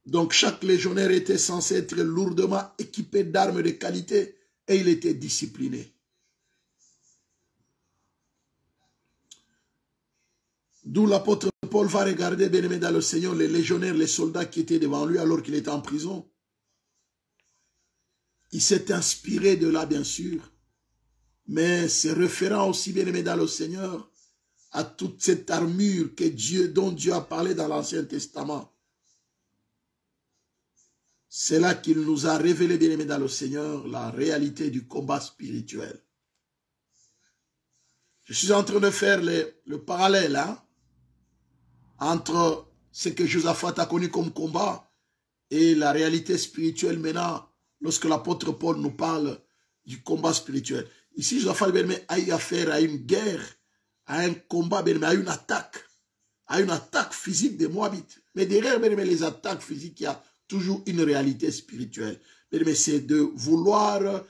Donc chaque légionnaire était censé être lourdement équipé d'armes de qualité et il était discipliné. D'où l'apôtre Paul va regarder, bien-aimé dans le Seigneur, les légionnaires, les soldats qui étaient devant lui alors qu'il était en prison. Il s'est inspiré de là, bien sûr, mais c'est référent aussi, bien-aimé dans le Seigneur, à toute cette armure dont Dieu a parlé dans l'Ancien Testament. C'est là qu'il nous a révélé, bien-aimé dans le Seigneur, la réalité du combat spirituel. Je suis en train de faire le parallèle entre ce que Josaphat a connu comme combat et la réalité spirituelle maintenant, lorsque l'apôtre Paul nous parle du combat spirituel. Ici, Josaphat a eu affaire à une guerre, à un combat, à une attaque physique des Moabites. Mais derrière les attaques physiques, il y a toujours une réalité spirituelle. C'est de vouloir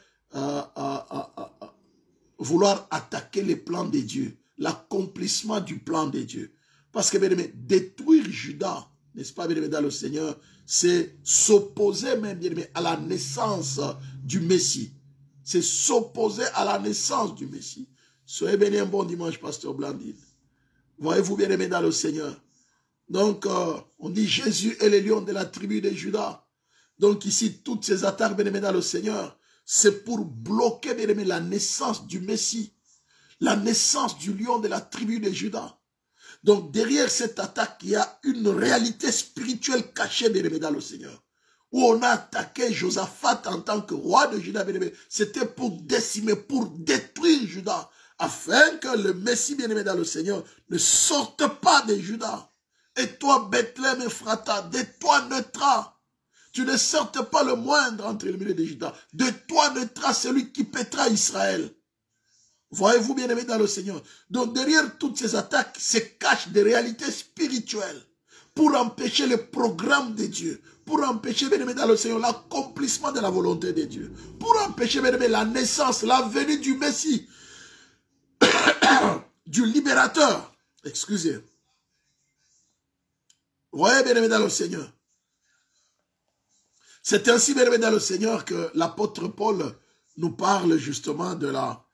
attaquer les plans de Dieu, l'accomplissement du plan de Dieu. Parce que détruire Juda, n'est-ce pas, dans le Seigneur, c'est s'opposer même à la naissance du Messie. C'est s'opposer à la naissance du Messie. Soyez bénis un bon dimanche, pasteur Blandine. Voyez-vous bien aimé dans le Seigneur. Donc, on dit Jésus est le lion de la tribu de Juda. Donc ici, toutes ces attaques, bien aimé dans le Seigneur, c'est pour bloquer, bien aimé, la naissance du Messie. La naissance du lion de la tribu de Juda. Donc derrière cette attaque, il y a une réalité spirituelle cachée, bien aimé dans le Seigneur. Où on a attaqué Josaphat en tant que roi de Juda, bien aimé. C'était pour décimer, pour détruire Juda. Afin que le Messie, bien aimé dans le Seigneur, ne sorte pas de Juda. Et toi, Bethléem Ephrata, de toi naîtra. Tu ne sortes pas le moindre entre le milieu de Juda. De toi naîtra celui qui pètera Israël. Voyez-vous, bien aimé dans le Seigneur. Donc derrière toutes ces attaques se cachent des réalités spirituelles pour empêcher le programme de Dieu, pour empêcher, bien aimé dans le Seigneur, l'accomplissement de la volonté de Dieu, pour empêcher, bien aimé, la naissance, la venue du Messie, du libérateur. Excusez. Voyez, bien aimé dans le Seigneur. C'est ainsi, bien aimé dans le Seigneur, que l'apôtre Paul nous parle justement de la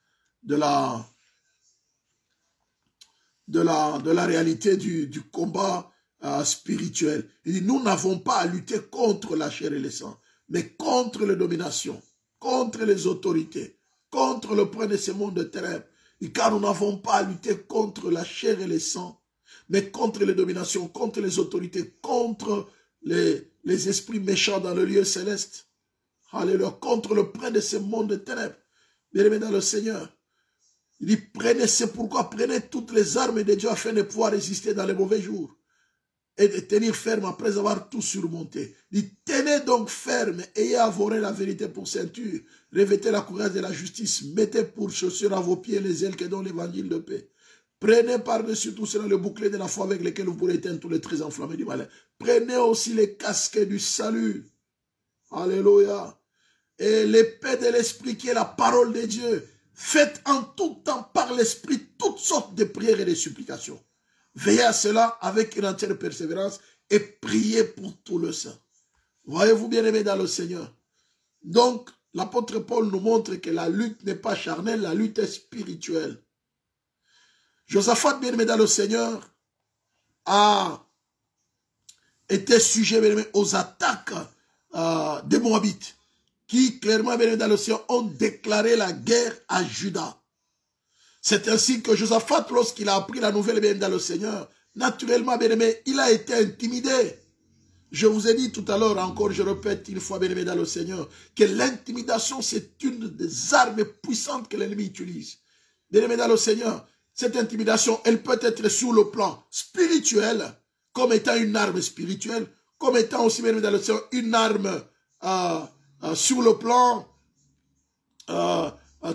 réalité du combat spirituel. Il dit, nous n'avons pas à lutter contre la chair et le sang, mais contre les dominations, contre les autorités, contre le prince de ce monde de ténèbres. Et car nous n'avons pas à lutter contre la chair et le sang, mais contre les dominations, contre les autorités, contre les esprits méchants dans le lieu céleste. Alléluia, contre le prince de ce monde de ténèbres. Bien-aimés dans le Seigneur. Il dit, c'est pourquoi prenez toutes les armes de Dieu afin de pouvoir résister dans les mauvais jours et de tenir ferme après avoir tout surmonté. Il dit, tenez donc ferme, ayez avoré la vérité pour ceinture, revêtez la courage de la justice, mettez pour chaussures à vos pieds les ailes que donne l'évangile de paix. Prenez par-dessus tout cela le bouclier de la foi avec lequel vous pourrez éteindre tous les traits enflammés du malin. Prenez aussi les casques du salut. Alléluia. Et l'épée de l'esprit qui est la parole de Dieu. Faites en tout temps par l'esprit toutes sortes de prières et de supplications. Veillez à cela avec une entière persévérance et priez pour tout le saint. Voyez-vous bien aimé dans le Seigneur. Donc, l'apôtre Paul nous montre que la lutte n'est pas charnelle, la lutte est spirituelle. Josaphat, bien aimé dans le Seigneur, a été sujet, bien aimé, aux attaques des Moabites, qui clairement, bien aimé dans le Seigneur, ont déclaré la guerre à Juda. C'est ainsi que Josaphat, lorsqu'il a appris la nouvelle, bien aimé dans le Seigneur, naturellement, bien aimé, il a été intimidé. Je vous ai dit tout à l'heure, encore je répète une fois, bien-aimé dans le Seigneur, que l'intimidation, c'est une des armes puissantes que l'ennemi utilise. Bien-aimé dans le Seigneur, cette intimidation, elle peut être sur le plan spirituel, comme étant une arme spirituelle, comme étant aussi, bien-aimé dans le Seigneur, une arme sur le plan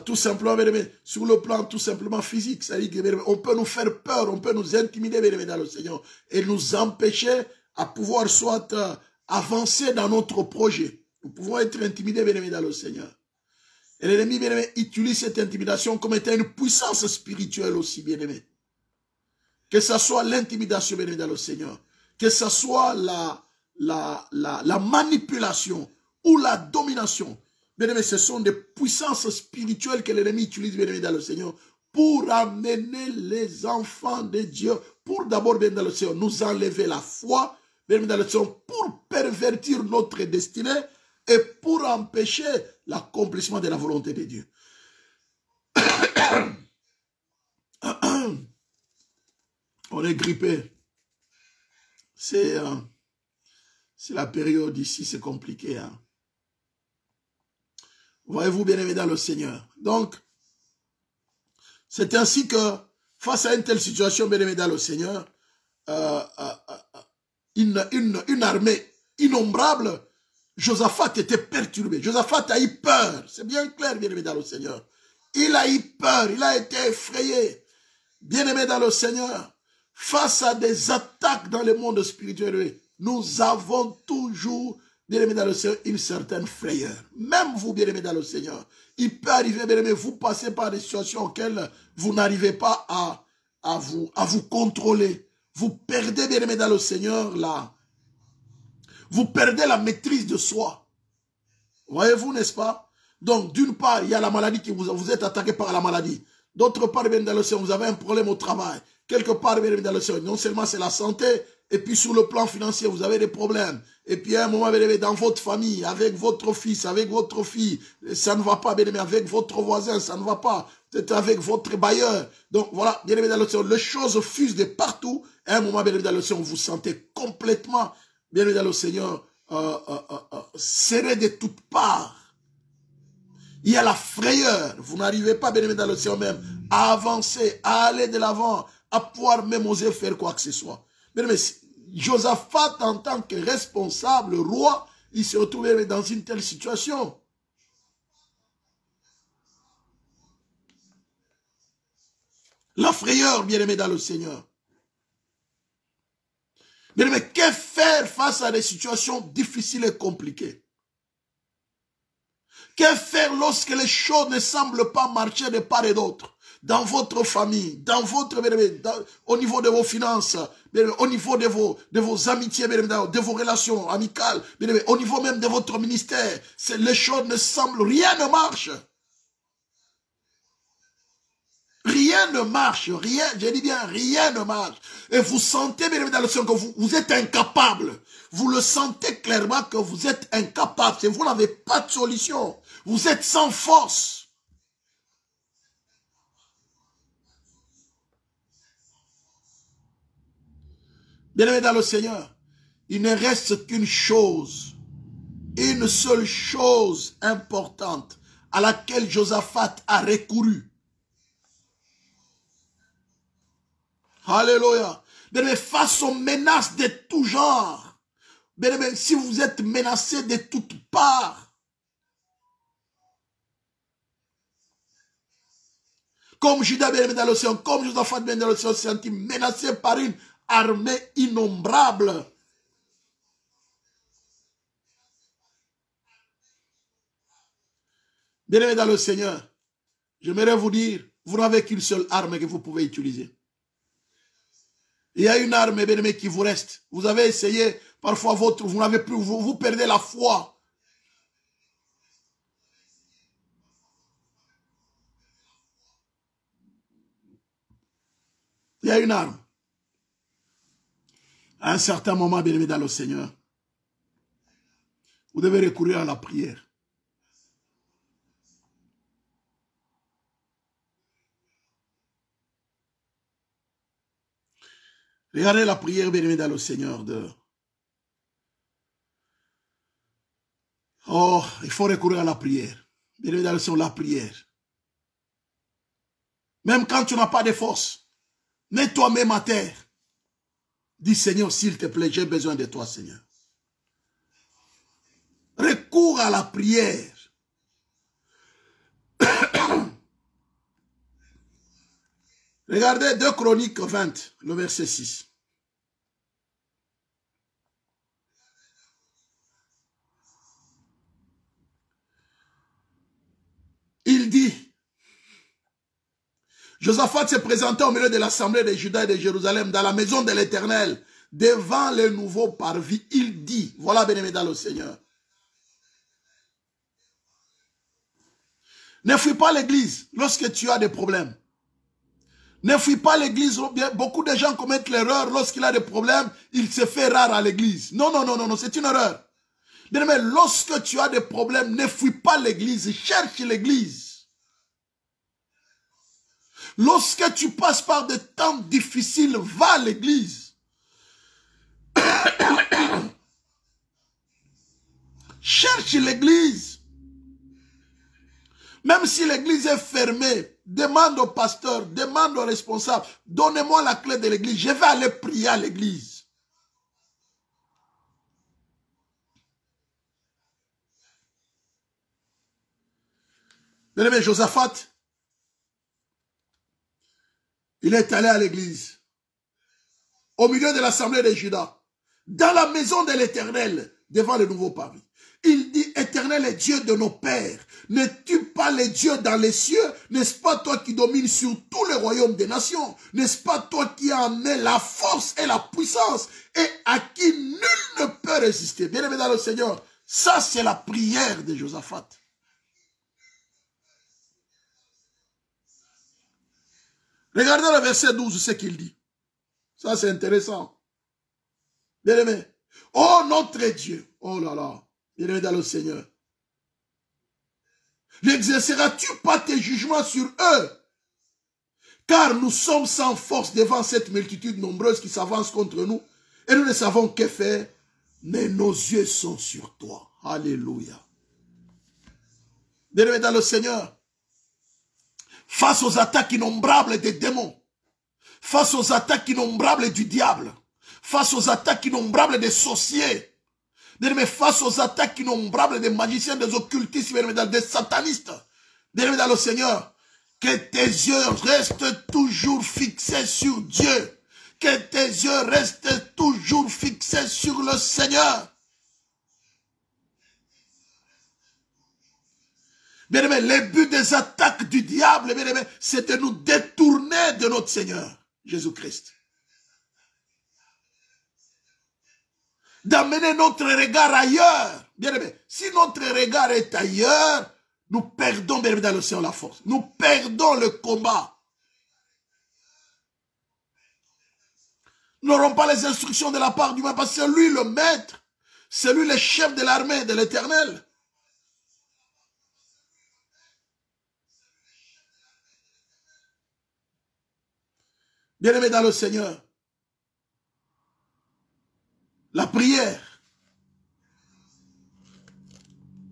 tout simplement, bien-aimé, sur le plan tout simplement physique. C'est-à-dire qu'on peut nous faire peur, on peut nous intimider, bien-aimé dans le Seigneur, et nous empêcher à pouvoir soit avancer dans notre projet. Nous pouvons être intimidés, bien-aimé dans le Seigneur. Et l'ennemi, bien-aimé, utilise cette intimidation comme étant une puissance spirituelle aussi, bien-aimé. Que ce soit l'intimidation, bien-aimé dans le Seigneur, que ce soit la manipulation ou la domination. Bien-aimé, ce sont des puissances spirituelles que l'ennemi utilise, bien-aimé, dans le Seigneur, pour amener les enfants de Dieu, pour d'abord, bien dans le Seigneur, nous enlever la foi, bien-aimé, dans le Seigneur, pour pervertir notre destinée et pour empêcher l'accomplissement de la volonté de Dieu. On est grippé. C'est la période ici, c'est compliqué, hein. Voyez-vous, bien-aimés dans le Seigneur. Donc, c'est ainsi que, face à une telle situation, bien-aimés dans le Seigneur, une armée innombrable, Josaphat était perturbé. Josaphat a eu peur. C'est bien clair, bien-aimés dans le Seigneur. Il a eu peur, il a été effrayé. Bien-aimés dans le Seigneur, face à des attaques dans le monde spirituel, nous avons toujours, bien-aimés dans le Seigneur, une certaine frayeur. Même vous, bien-aimés dans le Seigneur, il peut arriver, bien-aimés, vous passez par des situations auxquelles vous n'arrivez pas à vous contrôler. Vous perdez, bien-aimés dans le Seigneur, vous perdez la maîtrise de soi. Voyez-vous, n'est-ce pas? Donc, d'une part, il y a la maladie qui vous êtes attaqué par la maladie. D'autre part, bien dans le Seigneur, vous avez un problème au travail. Quelque part, bien dans le Seigneur, non seulement c'est la santé, et puis sur le plan financier, vous avez des problèmes. Et puis à un moment, bien dans votre famille, avec votre fils, avec votre fille, ça ne va pas, bien aimé, avec votre voisin, ça ne va pas. Peut-être avec votre bailleur. Donc voilà, bien aimé dans le Seigneur, les choses fusent de partout. Et à un moment, bien aimé dans le Seigneur, vous vous sentez complètement, bien aimé dans le Seigneur, serré de toutes parts. Il y a la frayeur. Vous n'arrivez pas, bien aimé dans le Seigneur même, à avancer, à aller de l'avant, à pouvoir même oser faire quoi que ce soit. Bien aimé, Josaphat, en tant que responsable, roi, il se retrouve dans une telle situation. La frayeur, bien aimé dans le Seigneur. Bien aimé, que faire face à des situations difficiles et compliquées? Que faire lorsque les choses ne semblent pas marcher de part et d'autre? Dans votre famille, dans votre, au niveau de vos finances, au niveau de vos amitiés, de vos relations amicales, au niveau même de votre ministère, les choses ne semblent, rien ne marche. Rien ne marche, rien, je dis bien, rien ne marche. Et vous sentez, bien dans le sens que vous êtes incapable. Vous le sentez clairement que vous êtes incapable. Vous n'avez pas de solution. Vous êtes sans force. Bien-aimé dans le Seigneur, il ne reste qu'une chose, une seule chose importante à laquelle Josaphat a recouru. Alléluia. Bien-aimé, face aux menaces de tout genre, bien-aimé, si vous êtes menacé de toutes parts, comme Judas, bien-aimé dans l'océan, comme Josaphat, bien-aimé dans l'océan, s'est senti menacé par une armée innombrable. Bien-aimé dans le Seigneur, j'aimerais vous dire, vous n'avez qu'une seule arme que vous pouvez utiliser. Il y a une arme, bien-aimé, qui vous reste. Vous avez essayé, parfois vous n'avez plus, vous perdez la foi. Il y a une arme. À un certain moment, bien-aimé dans le Seigneur, vous devez recourir à la prière. Regardez la prière, bien-aimé dans le Seigneur, de Oh, il faut recourir à la prière. Bien évidemment, la prière. Même quand tu n'as pas de force, mets toi-même à terre. Dis, Seigneur, s'il te plaît, j'ai besoin de toi, Seigneur. Recours à la prière. Regardez 2 Chroniques 20, le verset 6. Il dit, Josaphat se présentait au milieu de l'assemblée de Juda et de Jérusalem, dans la maison de l'Éternel, devant le nouveau parvis. Il dit, voilà bien-aimé dans le Seigneur. Ne fuis pas l'église lorsque tu as des problèmes. Ne fuis pas l'église. Beaucoup de gens commettent l'erreur lorsqu'il a des problèmes, il se fait rare à l'église. Non, non, non, non, non, c'est une erreur. Mais lorsque tu as des problèmes, ne fuis pas l'église, cherche l'église. Lorsque tu passes par des temps difficiles, va à l'église. Cherche l'église. Même si l'église est fermée, demande au pasteur, demande au responsable, donnez-moi la clé de l'église, je vais aller prier à l'église. Bien-aimé Josaphat, il est allé à l'église, au milieu de l'assemblée de Juda, dans la maison de l'Éternel, devant le nouveau parvis. Il dit, Éternel est Dieu de nos pères. N'es-tu pas le Dieu dans les cieux? N'est-ce pas toi qui domines sur tout le royaume des nations? N'est-ce pas toi qui en es la force et la puissance et à qui nul ne peut résister? Bien-aimé dans le Seigneur, ça c'est la prière de Josaphat. Regardez le verset 12, ce qu'il dit. Ça c'est intéressant. Bien-aimé, oh notre Dieu, oh là là, bien-aimé dans le Seigneur, n'exerceras-tu pas tes jugements sur eux? Car nous sommes sans force devant cette multitude nombreuse qui s'avance contre nous, et nous ne savons que faire, mais nos yeux sont sur toi. Alléluia. Bien-aimé dans le Seigneur, face aux attaques innombrables des démons, face aux attaques innombrables du diable, face aux attaques innombrables des sorciers, bien-aimé, face aux attaques innombrables des magiciens, des occultistes, bien-aimé, des satanistes, bien-aimé dans le Seigneur, que tes yeux restent toujours fixés sur Dieu, que tes yeux restent toujours fixés sur le Seigneur. Bien-aimé, le but des attaques du diable, bien-aimé, c'est de nous détourner de notre Seigneur, Jésus-Christ. D'amener notre regard ailleurs. Bien-aimé, si notre regard est ailleurs, nous perdons, bien-aimé, dans le Seigneur la force. Nous perdons le combat. Nous n'aurons pas les instructions de la part du même, parce que c'est lui le maître. C'est lui le chef de l'armée de l'Éternel. Bien-aimé dans le Seigneur, la prière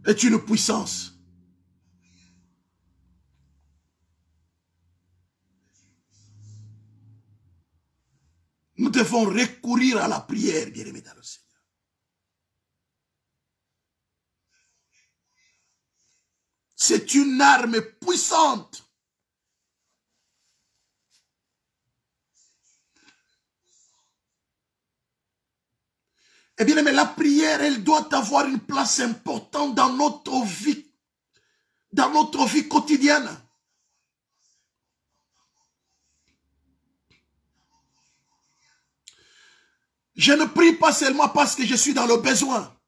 est une puissance. Nous devons recourir à la prière, bien-aimé dans le Seigneur. C'est une arme puissante. Eh bien, mais la prière, elle doit avoir une place importante dans notre vie quotidienne. Je ne prie pas seulement parce que je suis dans le besoin.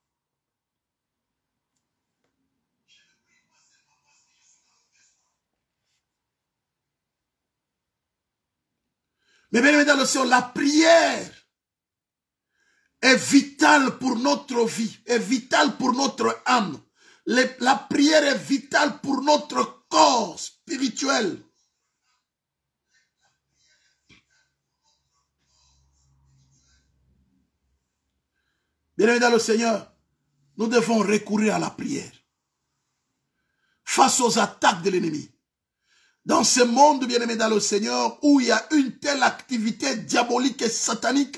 Mais bien dans le Seigneur, la prière est vitale pour notre vie, est vitale pour notre âme. La prière est vitale pour notre corps spirituel. Bien-aimé dans le Seigneur, nous devons recourir à la prière. Face aux attaques de l'ennemi. Dans ce monde, bien-aimé dans le Seigneur, où il y a une telle activité diabolique et satanique,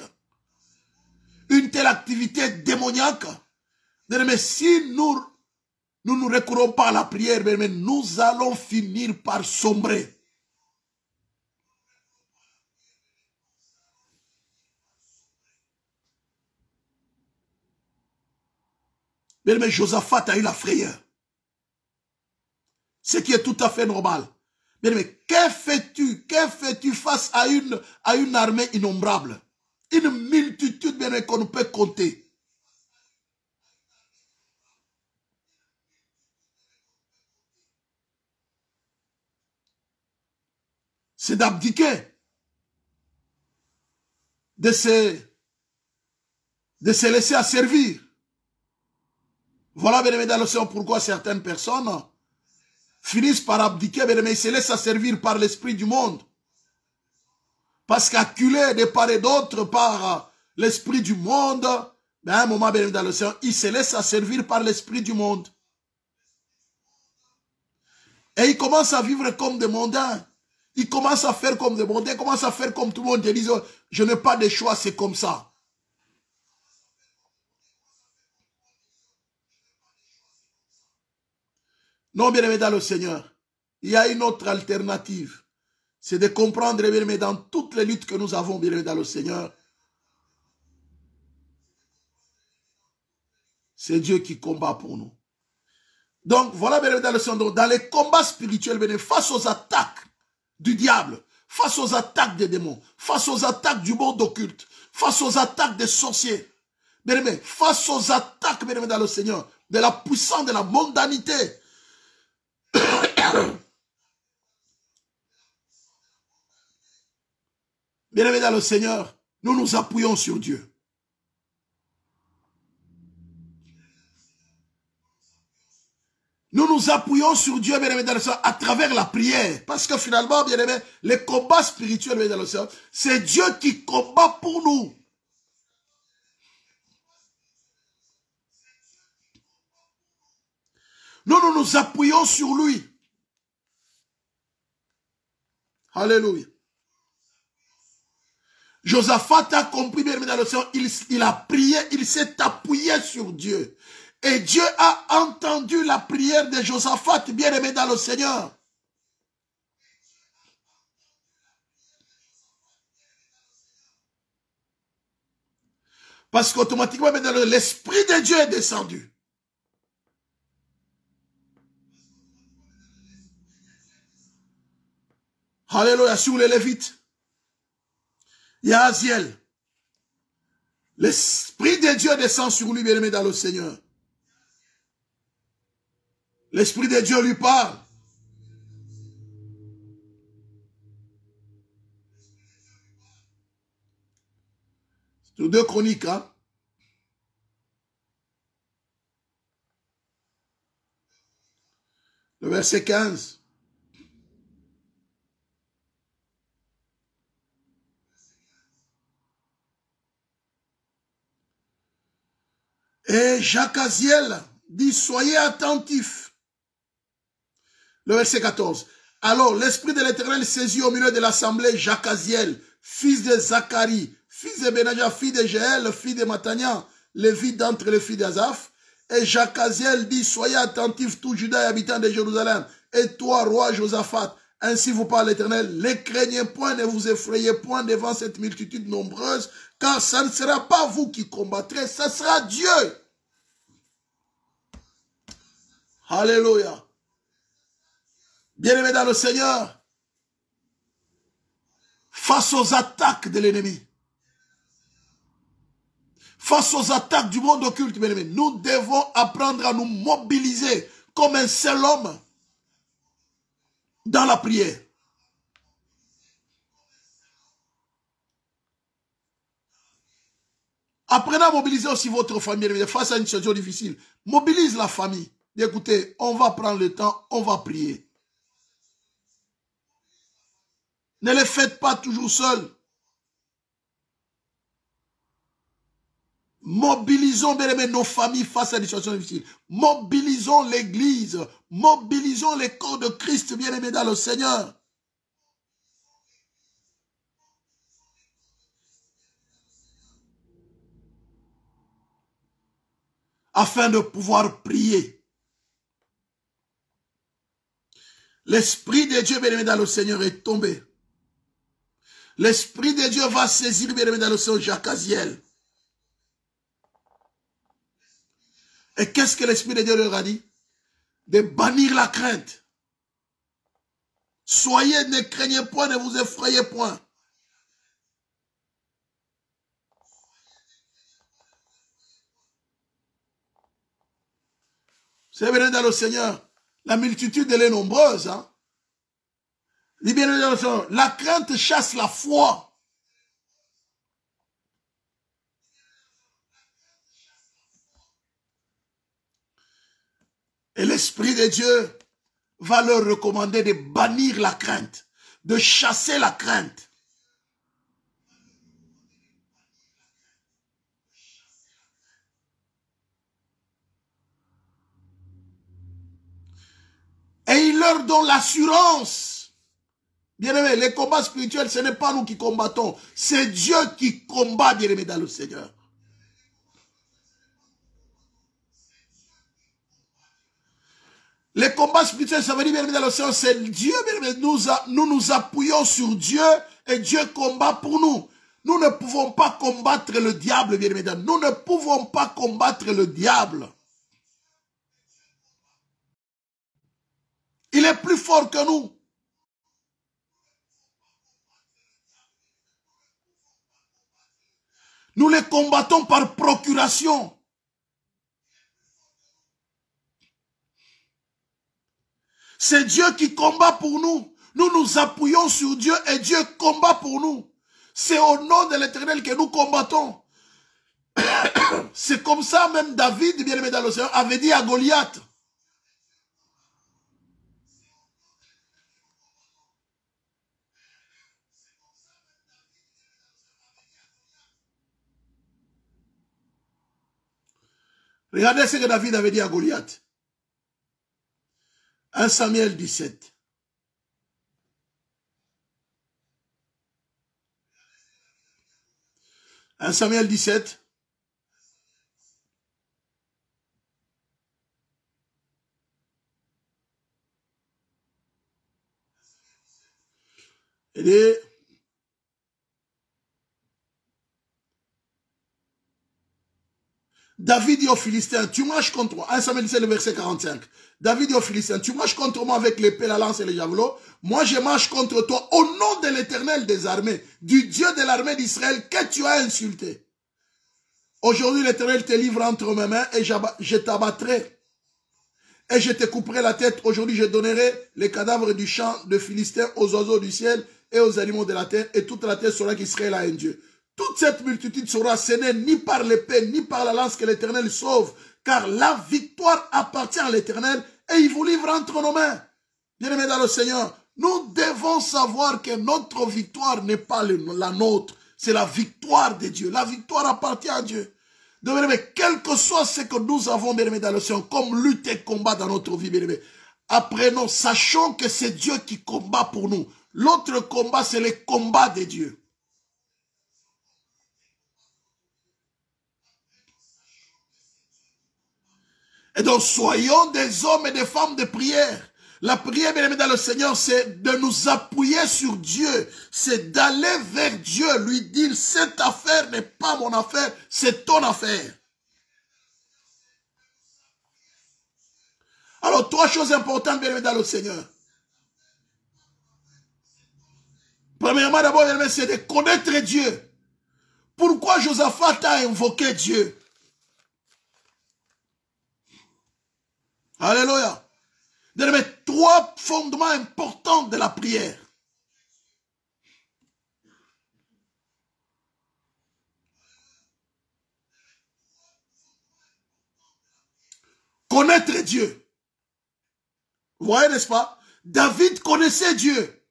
une telle activité démoniaque, bien-aimé, si nous ne recourons pas à la prière, bien-aimé, nous allons finir par sombrer. Bien-aimé, Josaphat a eu la frayeur. Ce qui est tout à fait normal. Bien-aimé, que fais-tu face à une armée innombrable? Une multitude, bien-aimé, qu'on ne peut compter. C'est d'abdiquer. De se laisser asservir. Voilà, bien aimé, dans le Seigneur, pourquoi certaines personnes finissent par abdiquer, bien aimé, ils se laissent asservir par l'esprit du monde. Parce qu'acculés de part et d'autre par l'esprit du monde, ben, à un moment, bien aimé, dans le Seigneur, ils se laissent asservir par l'esprit du monde. Et ils commencent à vivre comme des mondains. Ils commencent à faire comme des mondains, ils commencent à faire comme tout le monde. Ils disent, je n'ai pas de choix, c'est comme ça. Non, bien-aimé dans le Seigneur, il y a une autre alternative. C'est de comprendre, bien-aimé, dans toutes les luttes que nous avons, bien-aimé dans le Seigneur, c'est Dieu qui combat pour nous. Donc, voilà, bien-aimé dans le Seigneur, donc, dans les combats spirituels, bien-aimé, face aux attaques du diable, face aux attaques des démons, face aux attaques du monde occulte, face aux attaques des sorciers, bien-aimé, face aux attaques, bien-aimé dans le Seigneur, de la puissance de la mondanité, bien-aimés dans le Seigneur, nous nous appuyons sur Dieu. Nous nous appuyons sur Dieu, bien-aimés dans le Seigneur, à travers la prière. Parce que finalement, bien-aimés, les combats spirituels, bien-aimés dans le Seigneur, c'est Dieu qui combat pour nous. Nous nous appuyons sur lui. Alléluia. Josaphat a compris, bien aimé dans le Seigneur, il a prié, il s'est appuyé sur Dieu. Et Dieu a entendu la prière de Josaphat, bien aimé dans le Seigneur. Parce qu'automatiquement, l'Esprit de Dieu est descendu. Alléluia, sur les Lévites. Il y a Aziel. L'Esprit de Dieu descend sur lui, bien-aimé dans le Seigneur. L'Esprit de Dieu lui parle. C'est 2 Chroniques, hein. Le verset 15. Et Jacaziel dit, soyez attentifs. Le verset 14. Alors, l'Esprit de l'Éternel saisit au milieu de l'assemblée Jacaziel, fils de Zacharie, fils de Benaja, fils de Jéel, fils de Matania, lévite d'entre les filles d'Azaph. Et Jacaziel dit, soyez attentifs, tous Judas et habitants de Jérusalem, et toi, roi Josaphat, ainsi vous parle l'Éternel, ne craignez point, ne vous effrayez point devant cette multitude nombreuse, car ça ne sera pas vous qui combattrez, ça sera Dieu. Alléluia. Bien-aimés dans le Seigneur, face aux attaques de l'ennemi, face aux attaques du monde occulte, bien-aimés, nous devons apprendre à nous mobiliser comme un seul homme dans la prière. Apprenez à mobiliser aussi votre famille face à une situation difficile. Mobilise la famille. Écoutez, on va prendre le temps, on va prier. Ne les faites pas toujours seuls. Mobilisons, bien aimé, nos familles face à des situations difficiles. Mobilisons l'église. Mobilisons les corps de Christ, bien aimé, dans le Seigneur. Afin de pouvoir prier. L'Esprit de Dieu, bien aimé, dans le Seigneur est tombé. L'Esprit de Dieu va saisir, bien aimé, dans le Seigneur, Jacques Aziel. Et qu'est-ce que l'Esprit de Dieu leur a dit? De bannir la crainte. Soyez, ne craignez point, ne vous effrayez point. C'est bien dans le Seigneur. La multitude, elle est nombreuse. Hein? Dis bien dans le Seigneur. La crainte chasse la foi. Et l'Esprit de Dieu va leur recommander de bannir la crainte, de chasser la crainte. Et il leur donne l'assurance. Bien-aimés, les combats spirituels, ce n'est pas nous qui combattons. C'est Dieu qui combat, bien-aimés, dans le Seigneur. Les combats spirituels, ça veut dire, bien-aimés, dans le Seigneur, c'est Dieu, bien-aimés. Nous nous appuyons sur Dieu et Dieu combat pour nous. Nous ne pouvons pas combattre le diable, bien-aimés. Nous ne pouvons pas combattre le diable. Il est plus fort que nous. Nous les combattons par procuration. C'est Dieu qui combat pour nous. Nous nous appuyons sur Dieu et Dieu combat pour nous. C'est au nom de l'Éternel que nous combattons. C'est comme ça même David, bien-aimé dans l'océan, avait dit à Goliath. Regardez ce que David avait dit à Goliath. 1 Samuel 17. « 1 Samuel 17. Il dit, David dit aux Philistins, tu marches contre moi. 1 Samuel 17, le verset 45. David dit aux Philistins, tu marches contre moi avec l'épée, la lance et le javelot. Moi, je marche contre toi au nom de l'Éternel des armées, du Dieu de l'armée d'Israël que tu as insulté. Aujourd'hui, l'Éternel te livre entre mes mains et je t'abattrai. Et je te couperai la tête. Aujourd'hui, je donnerai les cadavres du champ de Philistins aux oiseaux du ciel et aux animaux de la terre. Et toute la terre saura qu'Israël a un Dieu. Toute cette multitude sera assénée ni par l'épée, ni par la lance que l'Éternel sauve. Car la victoire appartient à l'Éternel et il vous livre entre nos mains. Bien-aimés dans le Seigneur, nous devons savoir que notre victoire n'est pas la nôtre. C'est la victoire de Dieu. La victoire appartient à Dieu. Donc, bien-aimés, quel que soit ce que nous avons, bien-aimés, dans le Seigneur, comme lutte et combat dans notre vie, bien-aimés, apprenons, sachons que c'est Dieu qui combat pour nous. L'autre combat, c'est le combat de Dieu. Et donc, soyons des hommes et des femmes de prière. La prière, bien aimé dans le Seigneur, c'est de nous appuyer sur Dieu. C'est d'aller vers Dieu, lui dire, cette affaire n'est pas mon affaire, c'est ton affaire. Alors, trois choses importantes, bien aimé dans le Seigneur. Premièrement, d'abord, bien aimé, c'est de connaître Dieu. Pourquoi Josaphat a invoqué Dieu? Alléluia. Bien aimé, trois fondements importants de la prière. Connaître Dieu. Vous voyez, n'est-ce pas? David connaissait Dieu.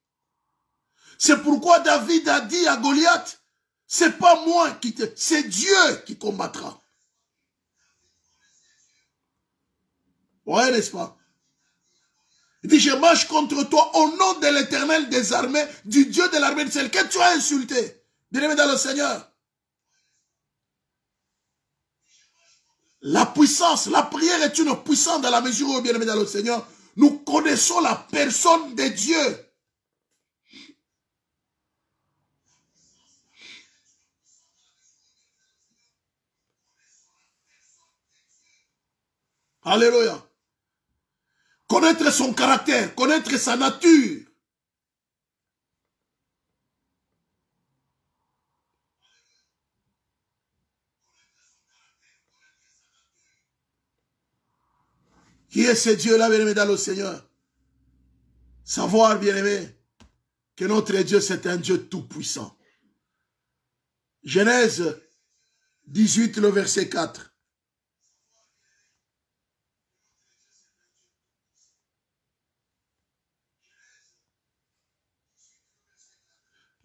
C'est pourquoi David a dit à Goliath, c'est pas moi qui te... C'est Dieu qui combattra. Ouais, n'est-ce pas? Il dit, je marche contre toi au nom de l'Éternel des armées, du Dieu de l'armée de celle que tu as insulté. Bien-aimé dans le Seigneur. La puissance, la prière est une puissance dans la mesure où, bien-aimé dans le Seigneur, nous connaissons la personne de Dieu. Alléluia. Connaître son caractère, connaître sa nature. Qui est ce Dieu-là, bien-aimé dans le Seigneur? Savoir, bien-aimé, que notre Dieu, c'est un Dieu tout-puissant. Genèse 18, le verset 4.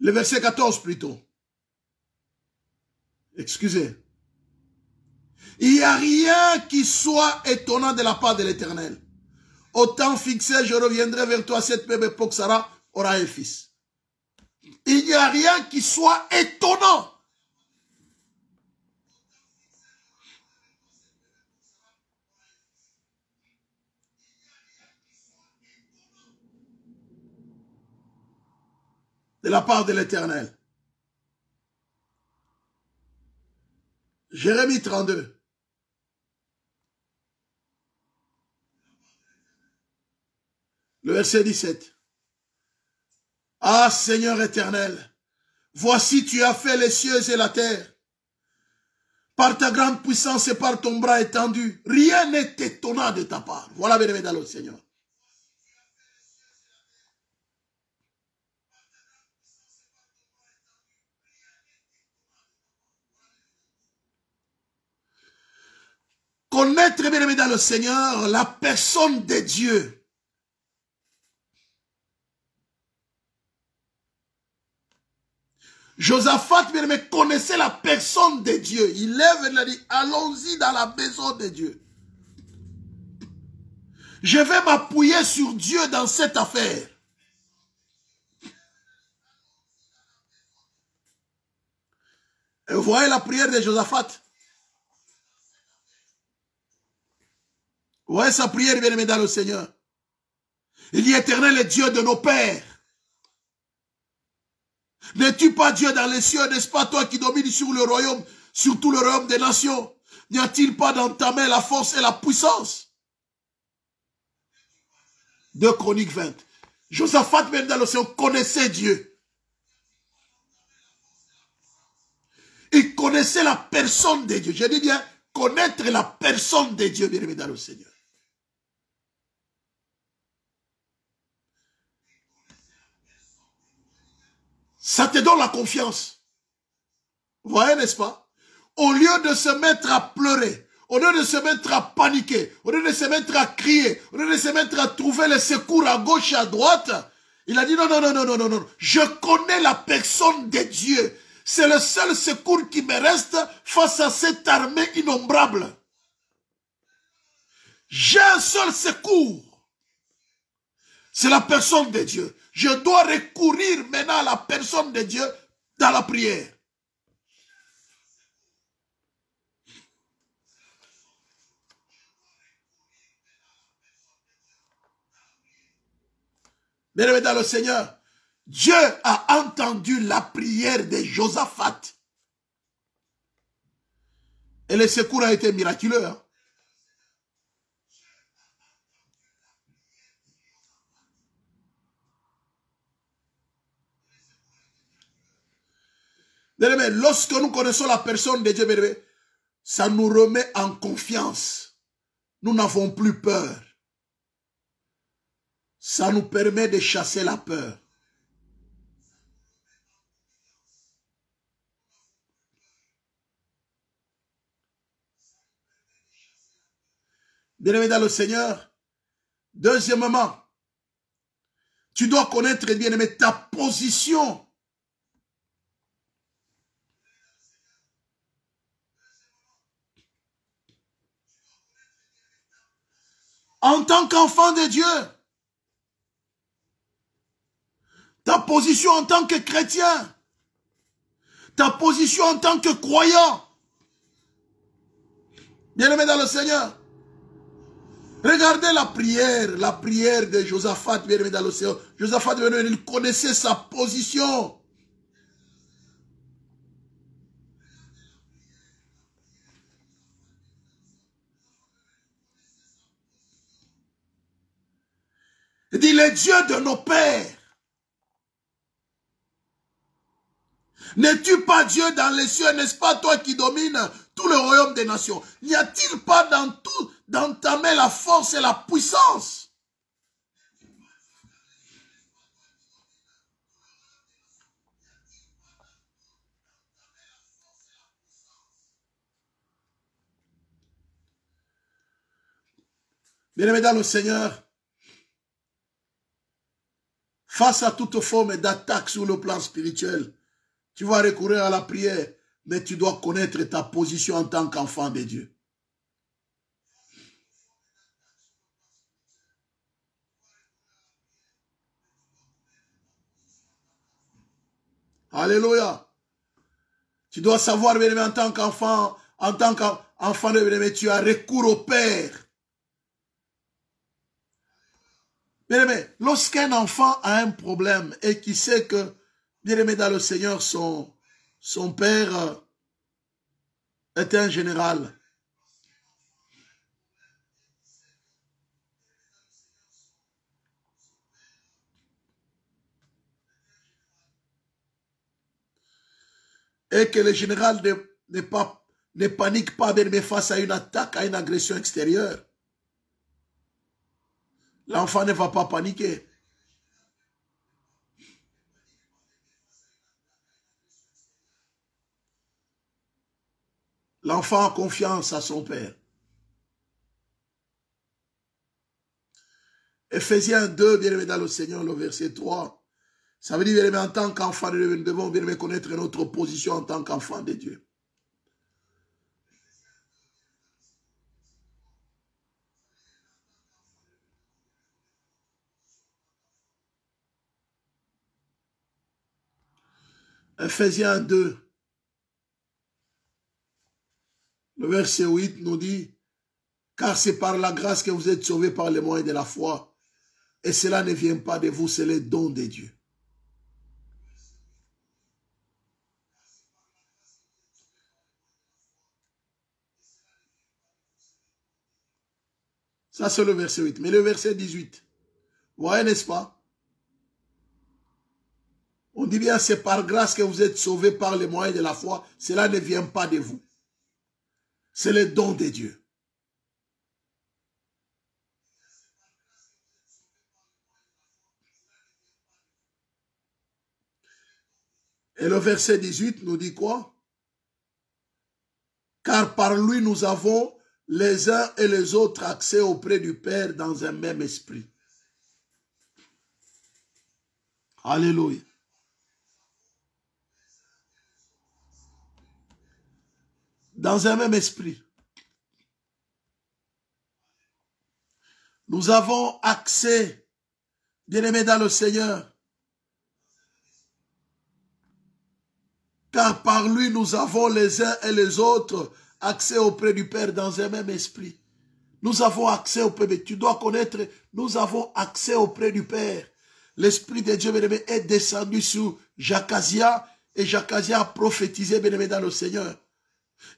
Le verset 14 plutôt. Excusez. Il n'y a rien qui soit étonnant de la part de l'Éternel. Au temps fixé, je reviendrai vers toi, cette même époque, Sarah aura un fils. Il n'y a rien qui soit étonnant. De la part de l'Éternel. Jérémie 32. Le verset 17. Ah Seigneur éternel, voici tu as fait les cieux et la terre. Par ta grande puissance et par ton bras étendu, rien n'est étonnant de ta part. Voilà, bien-aimé dans le Seigneur. Connaître, bien-aimé dans le Seigneur, la personne de Dieu. Josaphat, bien-aimé, connaissait la personne de Dieu. Il lève et il a dit, allons-y dans la maison de Dieu. Je vais m'appuyer sur Dieu dans cette affaire. Et vous voyez la prière de Josaphat. Vous voyez sa prière, bien-aimé dans le Seigneur. Il dit, éternel est Dieu de nos pères. N'es-tu pas Dieu dans les cieux, n'est-ce pas toi qui domines sur le royaume, sur tout le royaume des nations? N'y a-t-il pas dans ta main la force et la puissance? 2 Chroniques 20. Josaphat, même dans l'océan, connaissait Dieu. Il connaissait la personne de Dieu. Je dis bien, connaître la personne de Dieu, bien aimé dans le Seigneur. Ça te donne la confiance. Vous voyez, n'est-ce pas? Au lieu de se mettre à pleurer, au lieu de se mettre à paniquer, au lieu de se mettre à crier, au lieu de se mettre à trouver les secours à gauche et à droite, il a dit non, non, non, non, non, non, non. Je connais la personne de Dieu. C'est le seul secours qui me reste face à cette armée innombrable. J'ai un seul secours. C'est la personne de Dieu. Je dois recourir maintenant à la personne de Dieu dans la prière. Bien-aimé dans le Seigneur, Dieu a entendu la prière de Josaphat. Et le secours a été miraculeux. Hein? Bien-aimé, lorsque nous connaissons la personne de Dieu, bien-aimé, ça nous remet en confiance. Nous n'avons plus peur. Ça nous permet de chasser la peur. Bien-aimé dans le Seigneur, deuxièmement, tu dois connaître, bien-aimé, ta position. en tant qu'enfant de Dieu. Ta position en tant que chrétien. Ta position en tant que croyant. Bien-aimé dans le Seigneur. Regardez la prière de Josaphat, bien-aimé dans le Seigneur. Josaphat, bien-aimé, il connaissait sa position. Il dit, le Dieu de nos pères. N'es-tu pas Dieu dans les cieux, n'est-ce pas toi qui domines tout le royaume des nations? N'y a-t-il pas dans ta main la force et la puissance? Bien-aimé dans le Seigneur, face à toute forme d'attaque sur le plan spirituel, tu vas recourir à la prière, mais tu dois connaître ta position en tant qu'enfant de Dieu. Alléluia. Tu dois savoir, bien-aimé, en tant qu'enfant de bien-aimé, tu as recours au Père. Bien-aimé, lorsqu'un enfant a un problème et qui sait que, bien-aimé dans le Seigneur, son père est un général. Et que le général ne panique pas, bien-aimé, face à une attaque, à une agression extérieure. L'enfant ne va pas paniquer. L'enfant a confiance à son père. Ephésiens 2, bien-aimé dans le Seigneur, le verset 3. Ça veut dire, bien-aimé, en tant qu'enfant de Dieu, nous devons, bien-aimé, connaître notre position en tant qu'enfant de Dieu. Ephésiens 2, le verset 8 nous dit, car c'est par la grâce que vous êtes sauvés par les moyens de la foi. Et cela ne vient pas de vous, c'est le don de Dieu. Ça, c'est le verset 8. Mais le verset 18, vous voyez, n'est-ce pas? On dit bien, c'est par grâce que vous êtes sauvés par les moyens de la foi. Cela ne vient pas de vous. C'est le don de Dieu. Et le verset 18 nous dit quoi? Car par lui nous avons les uns et les autres accès auprès du Père dans un même esprit. Alléluia. Dans un même esprit. Nous avons accès, bien-aimés dans le Seigneur, car par lui nous avons les uns et les autres accès auprès du Père dans un même esprit. Nous avons accès auprès, mais tu dois connaître, nous avons accès auprès du Père. L'Esprit de Dieu, bien-aimé, est descendu sur Jacazia, et Jacazia a prophétisé, bien-aimé, dans le Seigneur.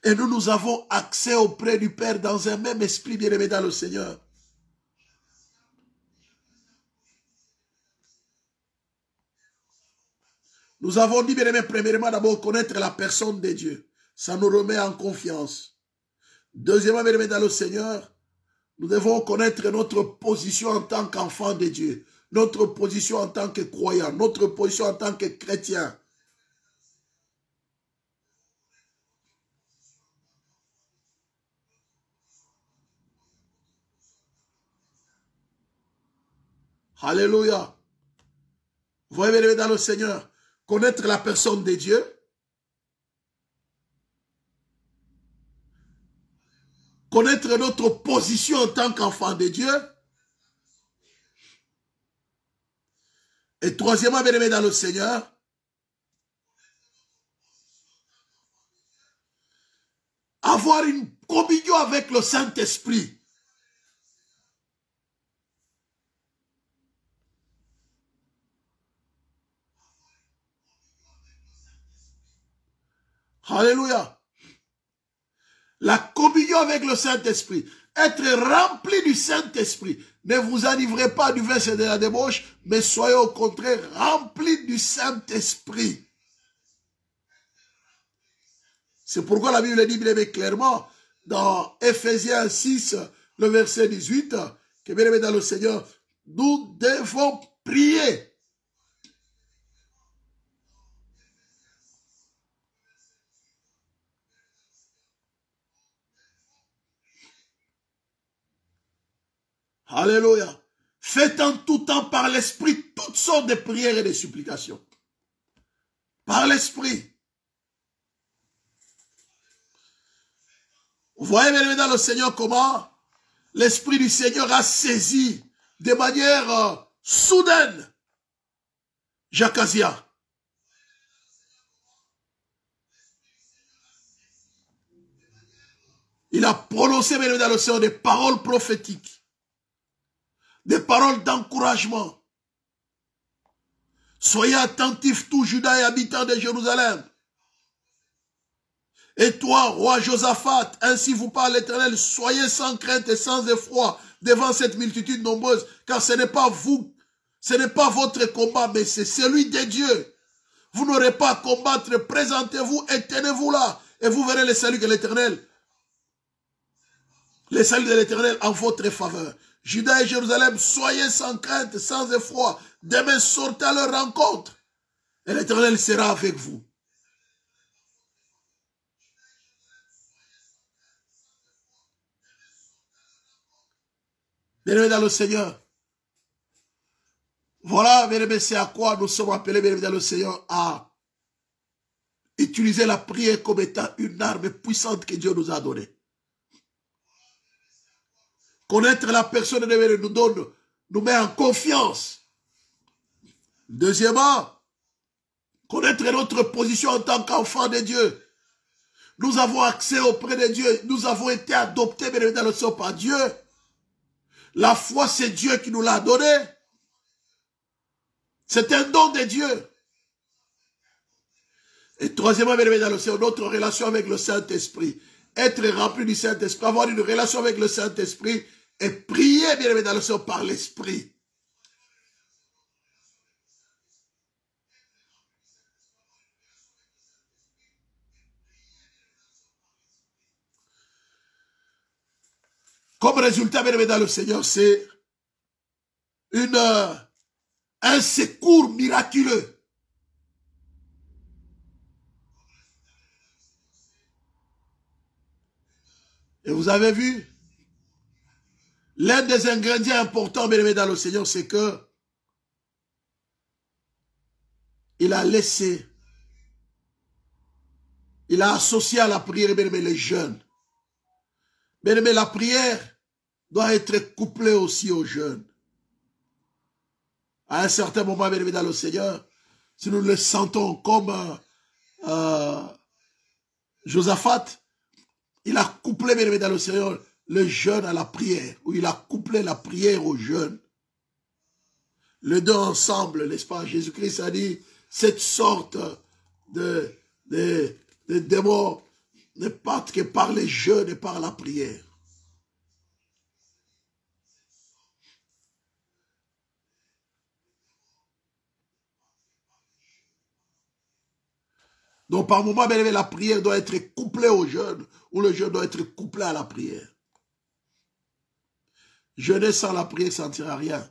Et nous avons accès auprès du Père dans un même esprit, bien-aimé, dans le Seigneur. Nous avons dit, bien-aimé, premièrement, d'abord connaître la personne de Dieu. Ça nous remet en confiance. Deuxièmement, bien-aimé, dans le Seigneur, nous devons connaître notre position en tant qu'enfant de Dieu, notre position en tant que croyant, notre position en tant que chrétien. Alléluia. Vous voyez, bien-aimé, dans le Seigneur, connaître la personne de Dieu, connaître notre position en tant qu'enfant de Dieu, Et troisièmement, bien-aimé dans le Seigneur, avoir une communion avec le Saint-Esprit. Alléluia. La communion avec le Saint-Esprit. Être rempli du Saint-Esprit. Ne vous enivrez pas du vin et de la débauche, mais soyez au contraire remplis du Saint-Esprit. C'est pourquoi la Bible dit bien clairement dans Ephésiens 6, le verset 18, que bien aimé dans le Seigneur, nous devons prier. Alléluia. Faites en tout temps par l'Esprit toutes sortes de prières et de supplications. Par l'Esprit. Vous voyez bien dans le Seigneur comment l'Esprit du Seigneur a saisi de manière soudaine Jacazia. Il a prononcé bien dans le Seigneur des paroles prophétiques. Des paroles d'encouragement. Soyez attentifs, tout Juda et habitants de Jérusalem. Et toi, roi Josaphat, ainsi vous parle l'Éternel, soyez sans crainte et sans effroi devant cette multitude nombreuse, car ce n'est pas vous, ce n'est pas votre combat, mais c'est celui de Dieu. Vous n'aurez pas à combattre, présentez-vous et tenez-vous là, et vous verrez le salut de l'Éternel. Le salut de l'Éternel en votre faveur. Juda et Jérusalem, soyez sans crainte, sans effroi. Demain, sortez à leur rencontre. Et l'Éternel sera avec vous. Bien-aimés dans le Seigneur. Voilà, bien-aimés, c'est à quoi nous sommes appelés, bien-aimés dans le Seigneur, à utiliser la prière comme étant une arme puissante que Dieu nous a donnée. Connaître la personne de nous donne, nous met en confiance. Deuxièmement, connaître notre position en tant qu'enfant de Dieu. Nous avons accès auprès de Dieu. Nous avons été adoptés dans le sang par Dieu. La foi, c'est Dieu qui nous l'a donné. C'est un don de Dieu. Et troisièmement, dans le Seigneur, notre relation avec le Saint-Esprit. Être rempli du Saint-Esprit, avoir une relation avec le Saint-Esprit et prier, bien aimé dans le Seigneur, par l'Esprit. Comme résultat, bien aimé dans le Seigneur, c'est un secours miraculeux. Et vous avez vu, l'un des ingrédients importants, bien aimé dans le Seigneur, c'est que il a laissé, il a associé à la prière, bien aimé, les jeûnes. Bien aimé, la prière doit être couplée aussi aux jeûnes. À un certain moment, bien aimé dans le Seigneur, si nous le sentons comme Josaphat, il a couplé, bien aimé dans le Seigneur, le jeûne à la prière, ou il a couplé la prière au jeûne. Les deux ensemble, n'est-ce pas? Jésus-Christ a dit, cette sorte de démons ne partent que par les jeûnes et par la prière. Donc par moment, bien aimé, la prière doit être couplée au jeûne, ou le jeûne doit être couplé à la prière. Jeûner sans la prière, ça ne sert à rien.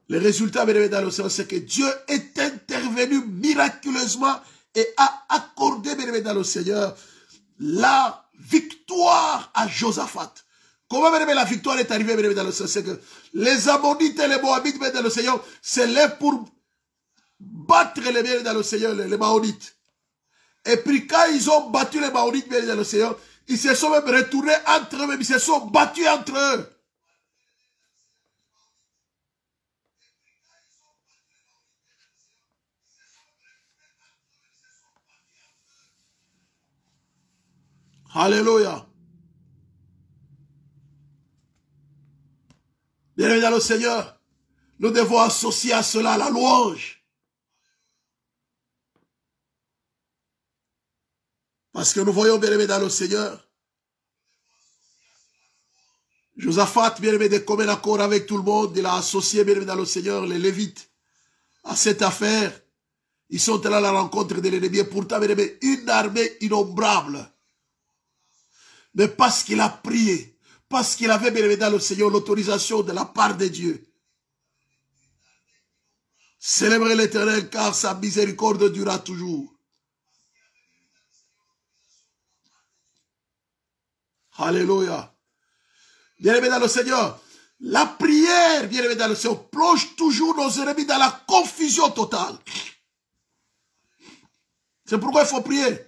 Le résultat, bien aimé, dans le Seigneur, c'est que Dieu est intervenu miraculeusement et a accordé, bien aimé, dans le Seigneur, la victoire à Josaphat. Comment, bien aimé, la victoire est arrivée, bien aimé, dans le Seigneur? C'est que les Ammonites et les Moabites, bien dans le Seigneur, c'est là pour battre les biens dans le Seigneur, les Maonites. Et puis quand ils ont battu les Maonites, bien dans le Seigneur, ils se sont même retournés entre eux, ils se sont battus entre eux. Alléluia. Bien-aimés dans le Seigneur, nous devons associer à cela la louange. Parce que nous voyons, bien-aimés dans le Seigneur, Josaphat, bien-aimé, de commun accord avec tout le monde, il a associé, bien-aimé dans le Seigneur, les Lévites à cette affaire. Ils sont allés à la rencontre de l'ennemi. Et pourtant, bien-aimé, une armée innombrable. Mais parce qu'il a prié, parce qu'il avait, bien-aimé dans le Seigneur, l'autorisation de la part de Dieu. Célébrez l'Éternel, car sa miséricorde durera toujours. Alléluia. Bien-aimé dans le Seigneur, la prière, bien-aimé dans le Seigneur, plonge toujours nos ennemis dans la confusion totale. C'est pourquoi il faut prier.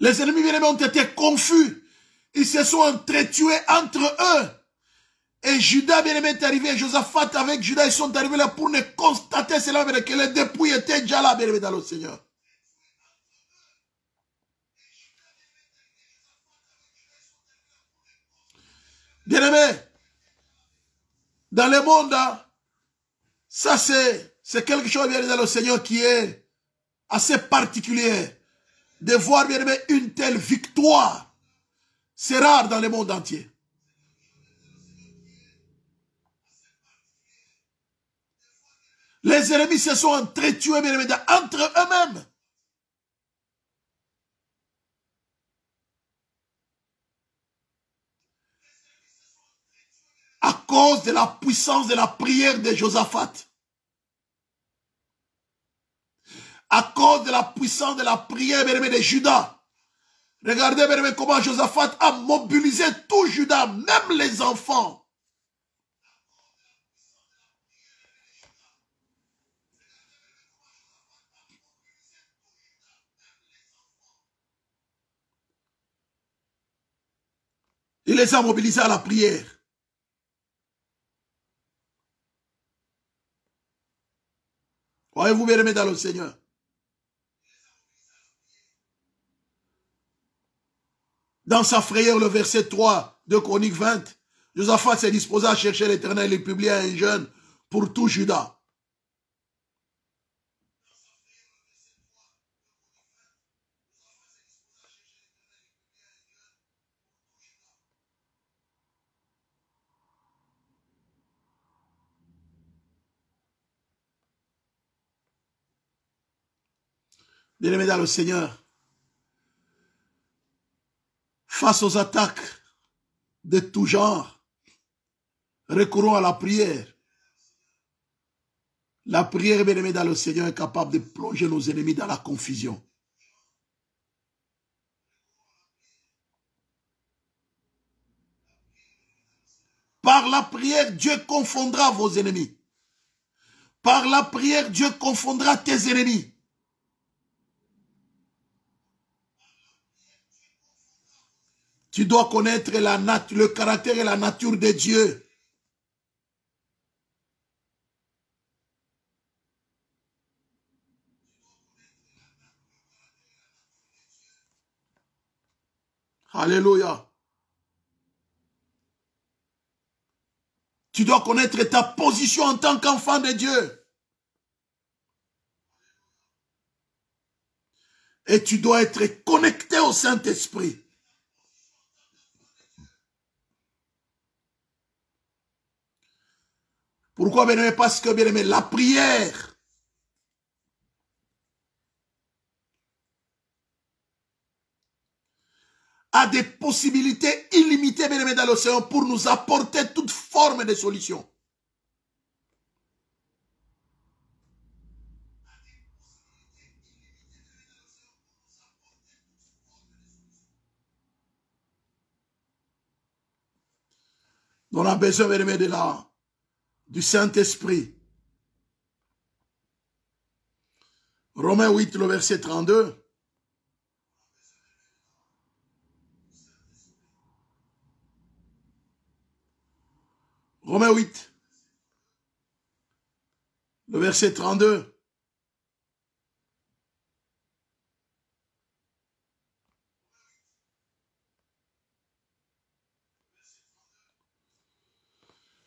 Les ennemis, bien-aimés, ont été confus. Ils se sont entretués entre eux. Et Judas, bien-aimé, est arrivé. Josaphat avec Judas, ils sont arrivés là pour ne constater cela, que les dépouilles étaient déjà là, bien-aimé, dans le Seigneur. Bien-aimé, dans le monde, ça c'est quelque chose, bien-aimé, dans le Seigneur qui est assez particulier. De voir, bien-aimé, une telle victoire. C'est rare dans le monde entier. Les ennemis se sont entretués, bien aimés, entre eux-mêmes. À cause de la puissance de la prière de Josaphat. À cause de la puissance de la prière, bien aimé, de Judas. Regardez, bien aimé, comment Josaphat a mobilisé tout Judas, même les enfants. Il les a mobilisés à la prière. Voyez-vous, bien aimé, dans le Seigneur. Dans sa frayeur, le verset 3 de Chronique 20, Josaphat s'est disposé à chercher l'Éternel et publier un jeûne pour tout Judas. Bien-aimés dans le Seigneur, face aux attaques de tout genre, recourons à la prière. La prière, bien-aimés dans le Seigneur, est capable de plonger nos ennemis dans la confusion. Par la prière, Dieu confondra vos ennemis. Par la prière, Dieu confondra tes ennemis. Tu dois connaître le caractère et la nature de Dieu. Alléluia. Tu dois connaître ta position en tant qu'enfant de Dieu. Et tu dois être connecté au Saint-Esprit. Pourquoi, bien-aimé? Parce que, bien-aimé, la prière a des possibilités illimitées, bien-aimé, dans l'océan pour nous apporter toute forme de solution. On a besoin, bien-aimé, du Saint-Esprit. Romains 8, le verset 32. Romains 8. Le verset 32.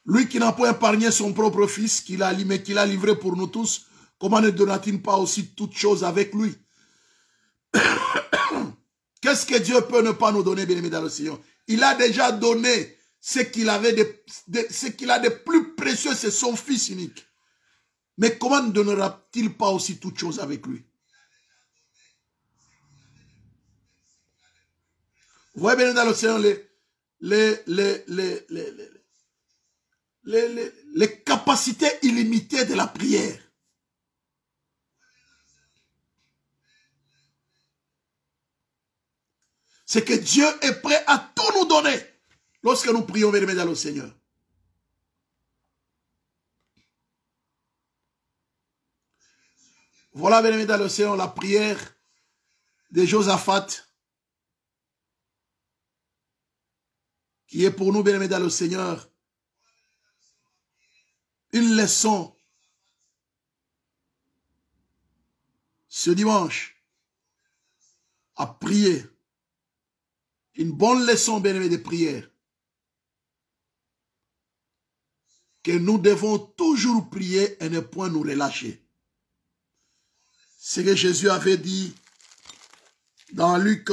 Lui qui n'a pas épargné son propre fils, qu'il a livré pour nous tous, comment ne donna-t-il pas aussi toutes choses avec lui? Qu'est-ce que Dieu peut ne pas nous donner, bien-aimés dans le Seigneur? Il a déjà donné ce qu'il avait ce qu'il a de plus précieux, c'est son fils unique. Mais comment ne donnera-t-il pas aussi toutes choses avec lui? Vous voyez bien dans le Seigneur les capacités illimitées de la prière. C'est que Dieu est prêt à tout nous donner lorsque nous prions, bien-aimés dans le Seigneur. Voilà, bien-aimés dans le Seigneur, la prière de Josaphat, qui est pour nous, bien-aimés dans le Seigneur, une leçon ce dimanche à prier. Une bonne leçon, bien-aimés, de prière. Que nous devons toujours prier et ne point nous relâcher. C'est ce que Jésus avait dit dans Luc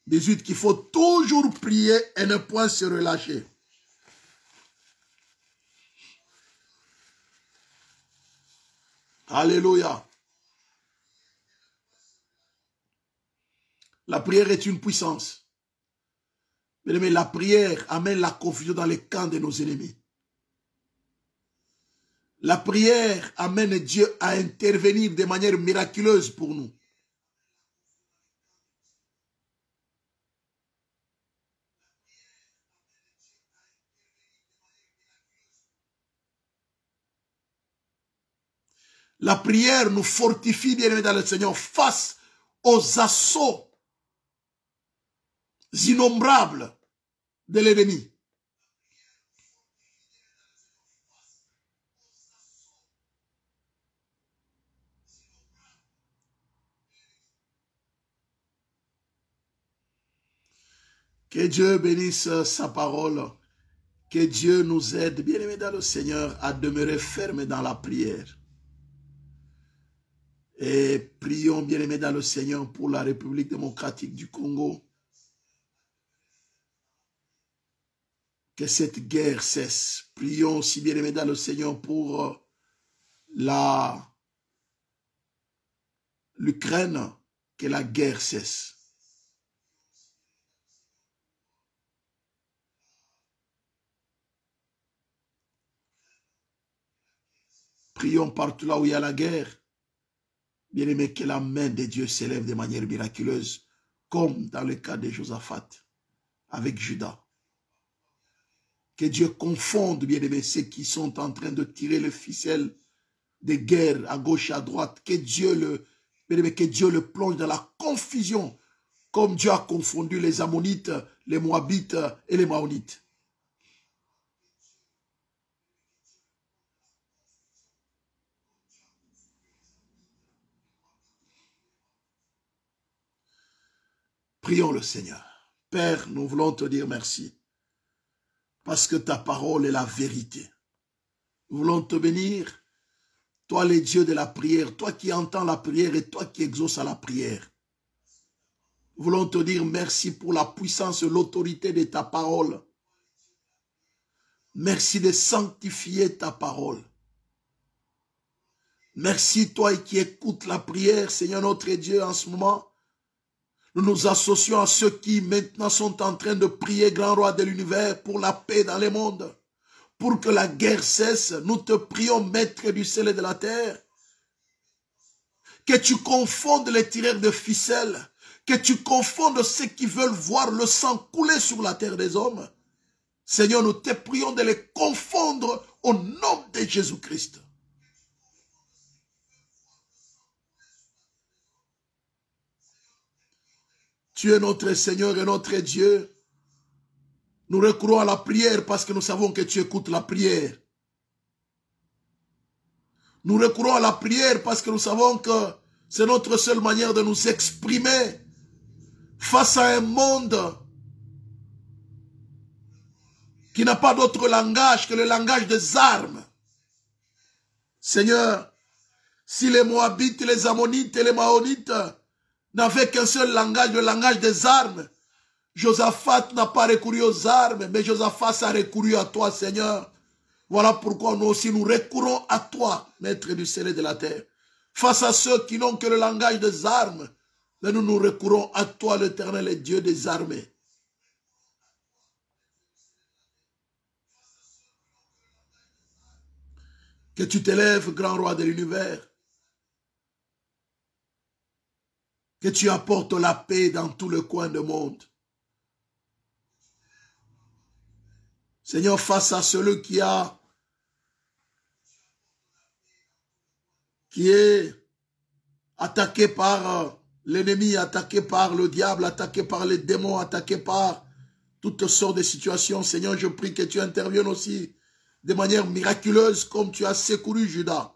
18, qu'il faut toujours prier et ne point se relâcher. Alléluia. La prière est une puissance. Mais la prière amène la confusion dans les camps de nos ennemis. La prière amène Dieu à intervenir de manière miraculeuse pour nous. La prière nous fortifie, bien-aimés dans le Seigneur, face aux assauts innombrables de l'ennemi. Que Dieu bénisse sa parole. Que Dieu nous aide, bien-aimés dans le Seigneur, à demeurer fermes dans la prière. Et prions, bien-aimés dans le Seigneur, pour la République démocratique du Congo. Que cette guerre cesse. Prions aussi, bien-aimés dans le Seigneur, pour l'Ukraine, que la guerre cesse. Prions partout là où il y a la guerre. Bien-aimés, que la main de Dieu s'élève de manière miraculeuse, comme dans le cas de Josaphat avec Judas. Que Dieu confonde, bien-aimés, ceux qui sont en train de tirer les ficelles de guerre à gauche et à droite. Que Dieu le plonge dans la confusion, comme Dieu a confondu les Ammonites, les Moabites et les Maonites. Prions le Seigneur. Père, nous voulons te dire merci. Parce que ta parole est la vérité. Nous voulons te bénir. Toi, le Dieu de la prière. Toi qui entends la prière et toi qui exauces à la prière. Nous voulons te dire merci pour la puissance et l'autorité de ta parole. Merci de sanctifier ta parole. Merci toi qui écoutes la prière, Seigneur notre Dieu, en ce moment. Nous nous associons à ceux qui maintenant sont en train de prier, grand roi de l'univers, pour la paix dans le monde, pour que la guerre cesse. Nous te prions, maître du ciel et de la terre, que tu confondes les tireurs de ficelles, que tu confondes ceux qui veulent voir le sang couler sur la terre des hommes. Seigneur, nous te prions de les confondre au nom de Jésus-Christ. Tu es notre Seigneur et notre Dieu. Nous recourons à la prière parce que nous savons que tu écoutes la prière. Nous recourons à la prière parce que nous savons que c'est notre seule manière de nous exprimer face à un monde qui n'a pas d'autre langage que le langage des armes. Seigneur, si les Moabites, les Ammonites et les Maonites n'avaient qu'un seul langage, le langage des armes, Josaphat n'a pas recouru aux armes, mais Josaphat a recouru à toi, Seigneur. Voilà pourquoi nous aussi nous recourons à toi, Maître du ciel et de la terre. Face à ceux qui n'ont que le langage des armes, mais nous nous recourons à toi, l'Éternel et Dieu des armées. Que tu t'élèves, grand roi de l'univers. Que tu apportes la paix dans tout le coin du monde. Seigneur, face à celui qui est attaqué par l'ennemi, attaqué par le diable, attaqué par les démons, attaqué par toutes sortes de situations. Seigneur, je prie que tu interviennes aussi de manière miraculeuse comme tu as secouru Judas.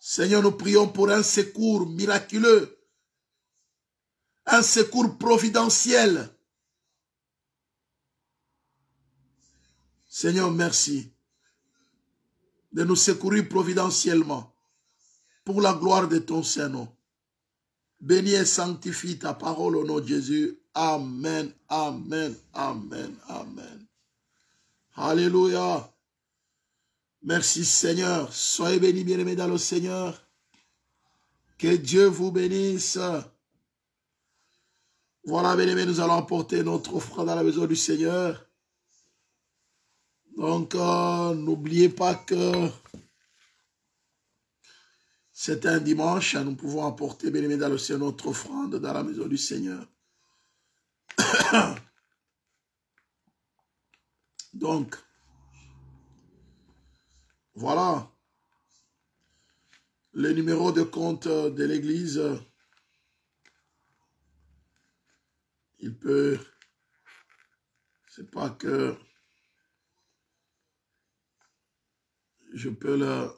Seigneur, nous prions pour un secours miraculeux, un secours providentiel. Seigneur, merci de nous secourir providentiellement pour la gloire de ton Saint-Nom. Bénis et sanctifie ta parole au nom de Jésus. Amen, amen, amen, amen. Alléluia. Merci Seigneur. Soyez bénis, bien-aimés dans le Seigneur. Que Dieu vous bénisse. Voilà, bien-aimés, nous allons apporter notre offrande dans la maison du Seigneur. Donc, n'oubliez pas que c'est un dimanche. Nous pouvons apporter, bien-aimés dans le Seigneur, notre offrande dans la maison du Seigneur. Donc, voilà. Le numéro de compte de l'église, il peut, c'est pas que je peux le,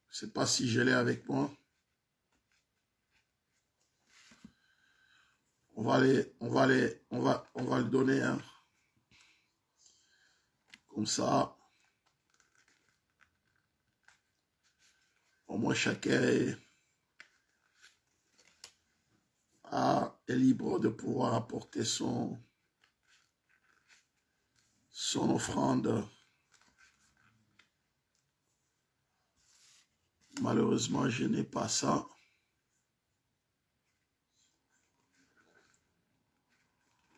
je sais pas si je l'ai avec moi. On va le donner, hein. Comme ça, au moins chacun est libre de pouvoir apporter son offrande. Malheureusement, je n'ai pas ça.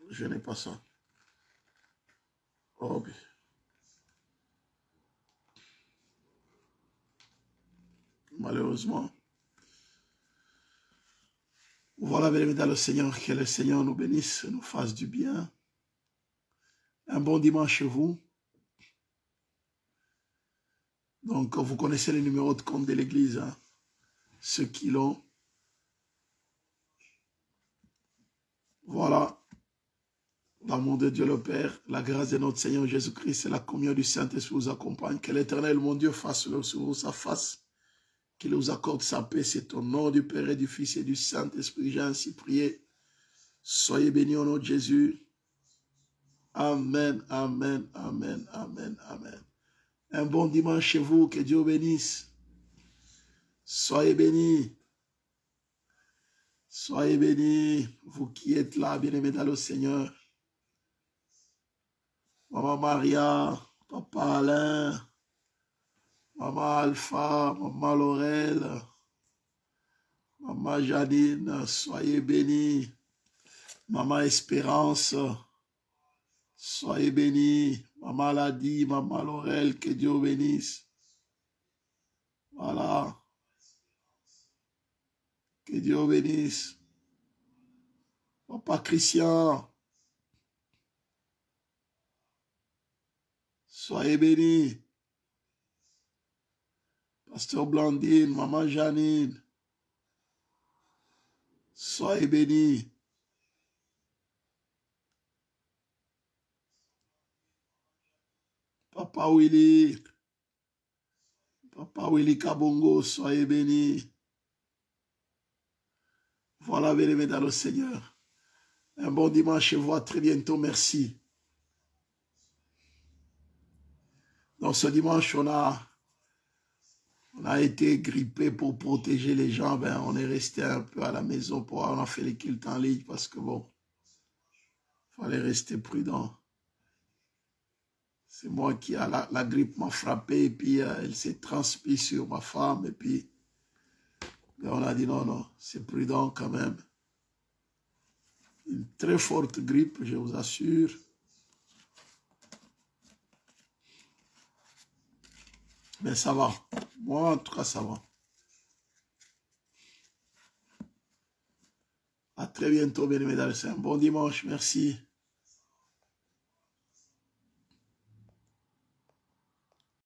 Je n'ai pas ça. Oh, malheureusement. Voilà, bien dans le Seigneur, que le Seigneur nous bénisse, nous fasse du bien. Un bon dimanche à vous. Donc, vous connaissez les numéros de compte de l'église, hein? Ceux qui l'ont. Voilà. L'amour de Dieu le Père, la grâce de notre Seigneur Jésus-Christ et la communion du Saint-Esprit vous accompagne. Que l'Éternel, mon Dieu, fasse sur vous sa face. Qu'il vous accorde sa paix. C'est au nom du Père et du Fils et du Saint-Esprit. J'ai ainsi prié. Soyez bénis au nom de Jésus. Amen, amen, amen, amen, amen. Un bon dimanche chez vous. Que Dieu bénisse. Soyez bénis. Soyez bénis. Vous qui êtes là, bien-aimés dans le Seigneur. Maman Maria, Papa Alain, Maman Alpha, Maman Laurel, Maman Janine, soyez bénis. Maman Espérance, soyez bénis. Maman Ladi, Maman Laurel, que Dieu bénisse. Voilà. Que Dieu bénisse. Papa Christian, soyez bénis. Pasteur Blandine, Maman Janine, soyez bénis. Papa Willy, Papa Willy Kabongo, soyez béni. Voilà, bien-aimés dans le Seigneur. Un bon dimanche, je vous vois très bientôt. Merci. Donc ce dimanche, on a été grippé pour protéger les gens. Ben, on est resté un peu à la maison. On a fait les cultes en ligne parce que bon, il fallait rester prudent. C'est moi qui la grippe m'a frappé et puis elle s'est transmise sur ma femme et puis ben, on a dit non, c'est prudent quand même. Une très forte grippe, je vous assure. Mais ça va. Moi, en tout cas, ça va. À très bientôt, bien-aimés dans le Seigneur. Bon dimanche, merci.